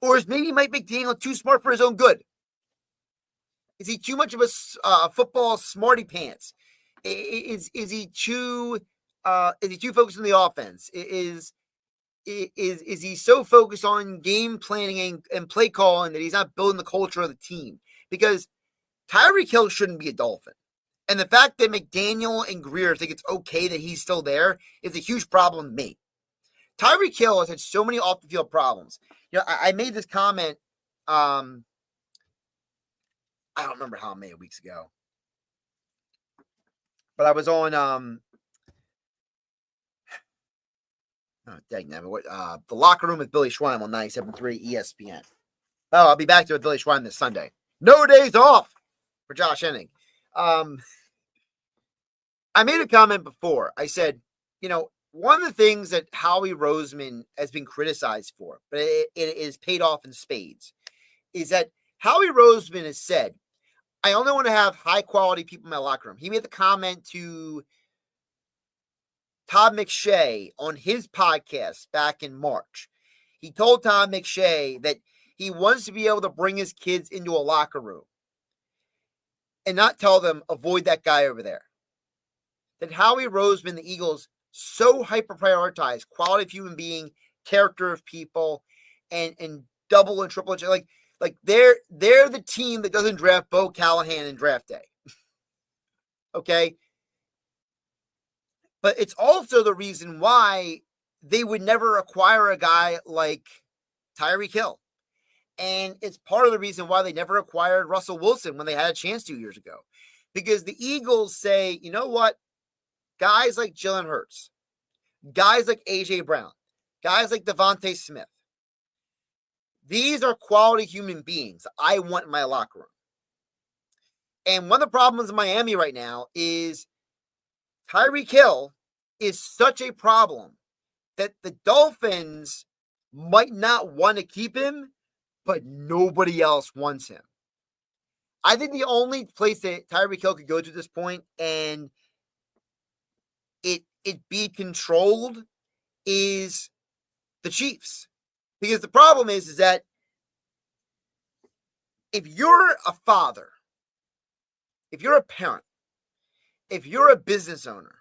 Speaker 1: Or is maybe Mike McDaniel too smart for his own good? Is he too much of a football smarty pants? Is he too focused on the offense? Is he so focused on game planning and play calling that he's not building the culture of the team? Because Tyreek Hill shouldn't be a Dolphin. And the fact that McDaniel and Greer think it's okay that he's still there is a huge problem with me. Tyreek Hill has had so many off-the-field problems. You know, I made this comment, I don't remember how many weeks ago, but I was on, the locker room with Billy Schwein on 97.3 ESPN. Oh, I'll be back to a Billy Schwein this Sunday. No days off for Josh Hennig. I made a comment before. I said, one of the things that Howie Roseman has been criticized for, but it is paid off in spades, is that Howie Roseman has said, I only want to have high-quality people in my locker room. He made the comment to Todd McShay on his podcast back in March. He told Todd McShay that he wants to be able to bring his kids into a locker room and not tell them, avoid that guy over there. That Howie Roseman, the Eagles, so hyper-prioritize quality of human being, character of people, and double and triple. Like they're the team that doesn't draft Bo Callahan in draft day. Okay? But it's also the reason why they would never acquire a guy like Tyreek Hill. And it's part of the reason why they never acquired Russell Wilson when they had a chance 2 years ago. Because the Eagles say, you know what? Guys like Jalen Hurts, guys like A.J. Brown, guys like Devontae Smith, these are quality human beings I want in my locker room. And one of the problems in Miami right now is Tyreek Hill is such a problem that the Dolphins might not want to keep him, but nobody else wants him. I think the only place that Tyreek Hill could go to at this point and it be controlled is the Chiefs. Because the problem is that if you're a father, if you're a parent, if you're a business owner,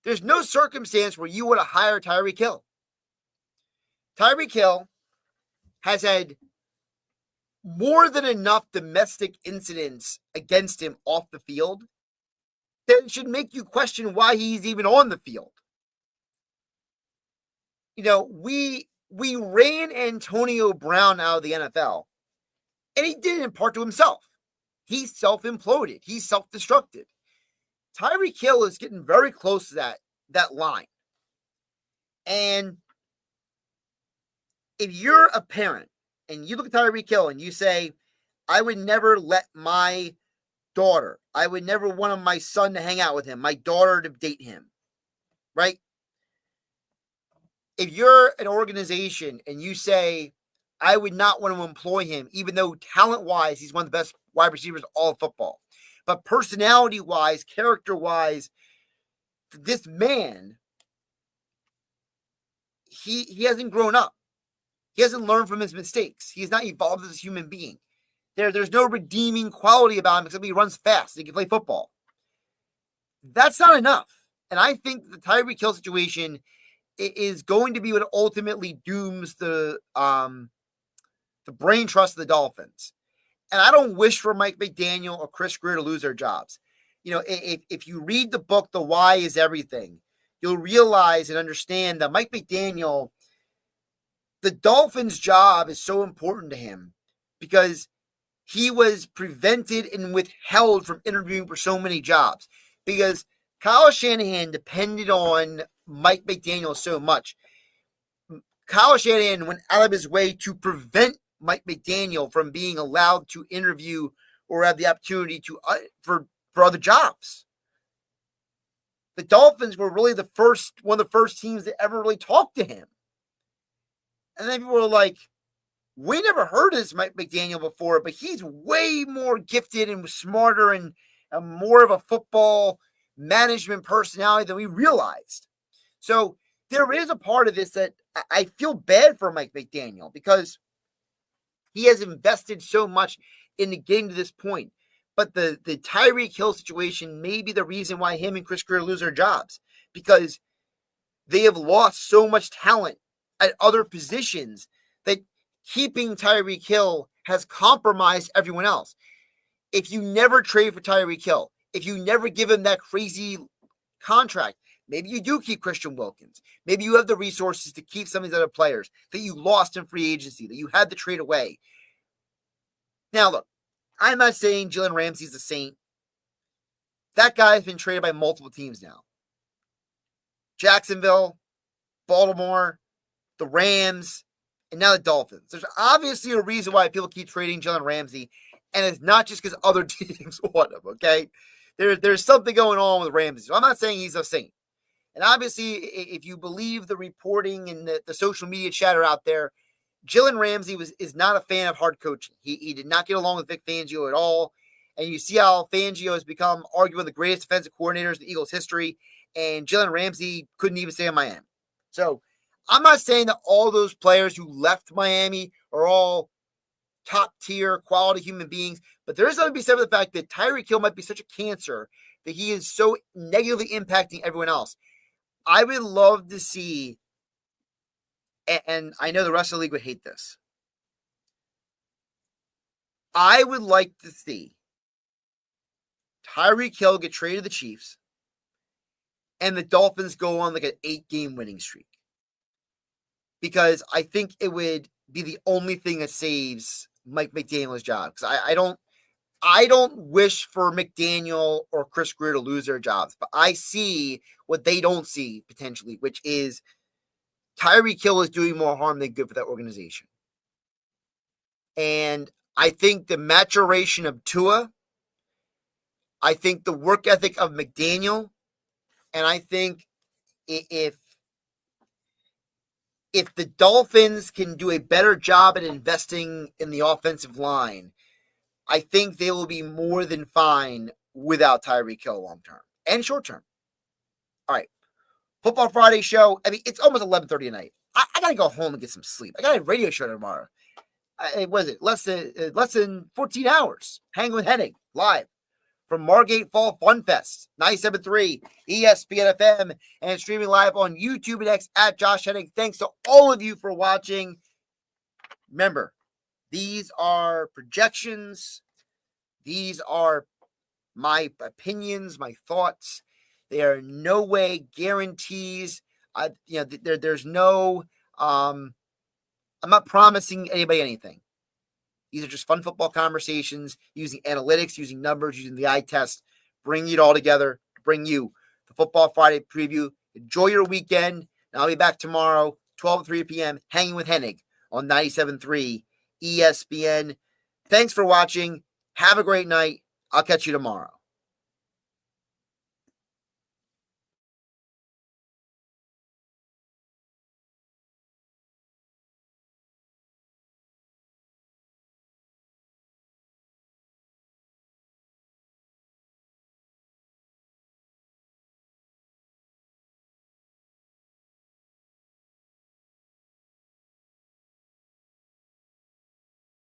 Speaker 1: there's no circumstance where you want to hire Tyreek Hill. Tyreek Hill has had more than enough domestic incidents against him off the field that should make you question why he's even on the field. We ran Antonio Brown out of the NFL, and he did it in part to himself. He self-imploded. He self-destructed. Tyreek Hill is getting very close to that line. And if you're a parent and you look at Tyreek Hill and you say, I would never let my daughter, I would never want my son to hang out with him, my daughter to date him, right? If you're an organization and you say, I would not want to employ him, even though talent-wise, he's one of the best wide receivers in all of football, but personality-wise, character-wise, this man, he hasn't grown up. He hasn't learned from his mistakes. He has not evolved as a human being. There's no redeeming quality about him except he runs fast. He can play football. That's not enough. And I think the Tyreek Hill situation is going to be what ultimately dooms the brain trust of the Dolphins. And I don't wish for Mike McDaniel or Chris Grier to lose their jobs. If you read the book, The Why is Everything, you'll realize and understand that Mike McDaniel, the Dolphins' job is so important to him because he was prevented and withheld from interviewing for so many jobs because Kyle Shanahan depended on Mike McDaniel so much. Kyle Shanahan went out of his way to prevent Mike McDaniel from being allowed to interview or have the opportunity to for other jobs. The Dolphins were really one of the first teams that ever really talked to him. And then people were like, we never heard of this Mike McDaniel before, but he's way more gifted and smarter and more of a football management personality than we realized. So there is a part of this that I feel bad for Mike McDaniel because he has invested so much into getting to this point. But the Tyreek Hill situation may be the reason why him and Chris Grier lose their jobs because they have lost so much talent at other positions that keeping Tyreek Hill has compromised everyone else. If you never trade for Tyreek Hill, if you never give him that crazy contract, maybe you do keep Christian Wilkins. Maybe you have the resources to keep some of these other players that you lost in free agency, that you had to trade away. Now, look, I'm not saying Jalen Ramsey's a saint. That guy has been traded by multiple teams now. Jacksonville, Baltimore, the Rams, and now the Dolphins. There's obviously a reason why people keep trading Jalen Ramsey, and it's not just because other teams want him, okay? There's something going on with Ramsey. So I'm not saying he's a saint. And obviously, if you believe the reporting and the social media chatter out there, Jalen Ramsey is not a fan of hard coaching. He did not get along with Vic Fangio at all. And you see how Fangio has become arguably the greatest defensive coordinators in the Eagles' history, and Jalen Ramsey couldn't even stay in Miami. So I'm not saying that all those players who left Miami are all top-tier quality human beings, but there is something to be said for the fact that Tyreek Hill might be such a cancer that he is so negatively impacting everyone else. I would love to see, and I know the rest of the league would hate this, I would like to see Tyreek Hill get traded to the Chiefs and the Dolphins go on like an 8-game winning streak. Because I think it would be the only thing that saves Mike McDaniel's job. Because I don't wish for McDaniel or Chris Greer to lose their jobs, but I see what they don't see potentially, which is Tyreek Hill is doing more harm than good for that organization. And I think the maturation of Tua, I think the work ethic of McDaniel, and I think if the Dolphins can do a better job at investing in the offensive line, I think they will be more than fine without Tyreek Hill long term and short term. All right. Football Friday show. I mean, it's almost 11:30 at night. I got to go home and get some sleep. I got a radio show tomorrow. Was it less than 14 hours? Hanging with Hennig live from Margate Fall Fun Fest, 97.3 ESPN FM, and streaming live on YouTube and X at Josh Hennig. Thanks to all of you for watching. Remember, these are projections. These are my opinions, my thoughts. They are in no way guarantees. There's no. I'm not promising anybody anything. These are just fun football conversations using analytics, using numbers, using the eye test, bringing it all together, bring you the Football Friday preview. Enjoy your weekend. And I'll be back tomorrow, 12 to 3 p.m., hanging with Hennig on 97.3 ESPN. Thanks for watching. Have a great night. I'll catch you tomorrow.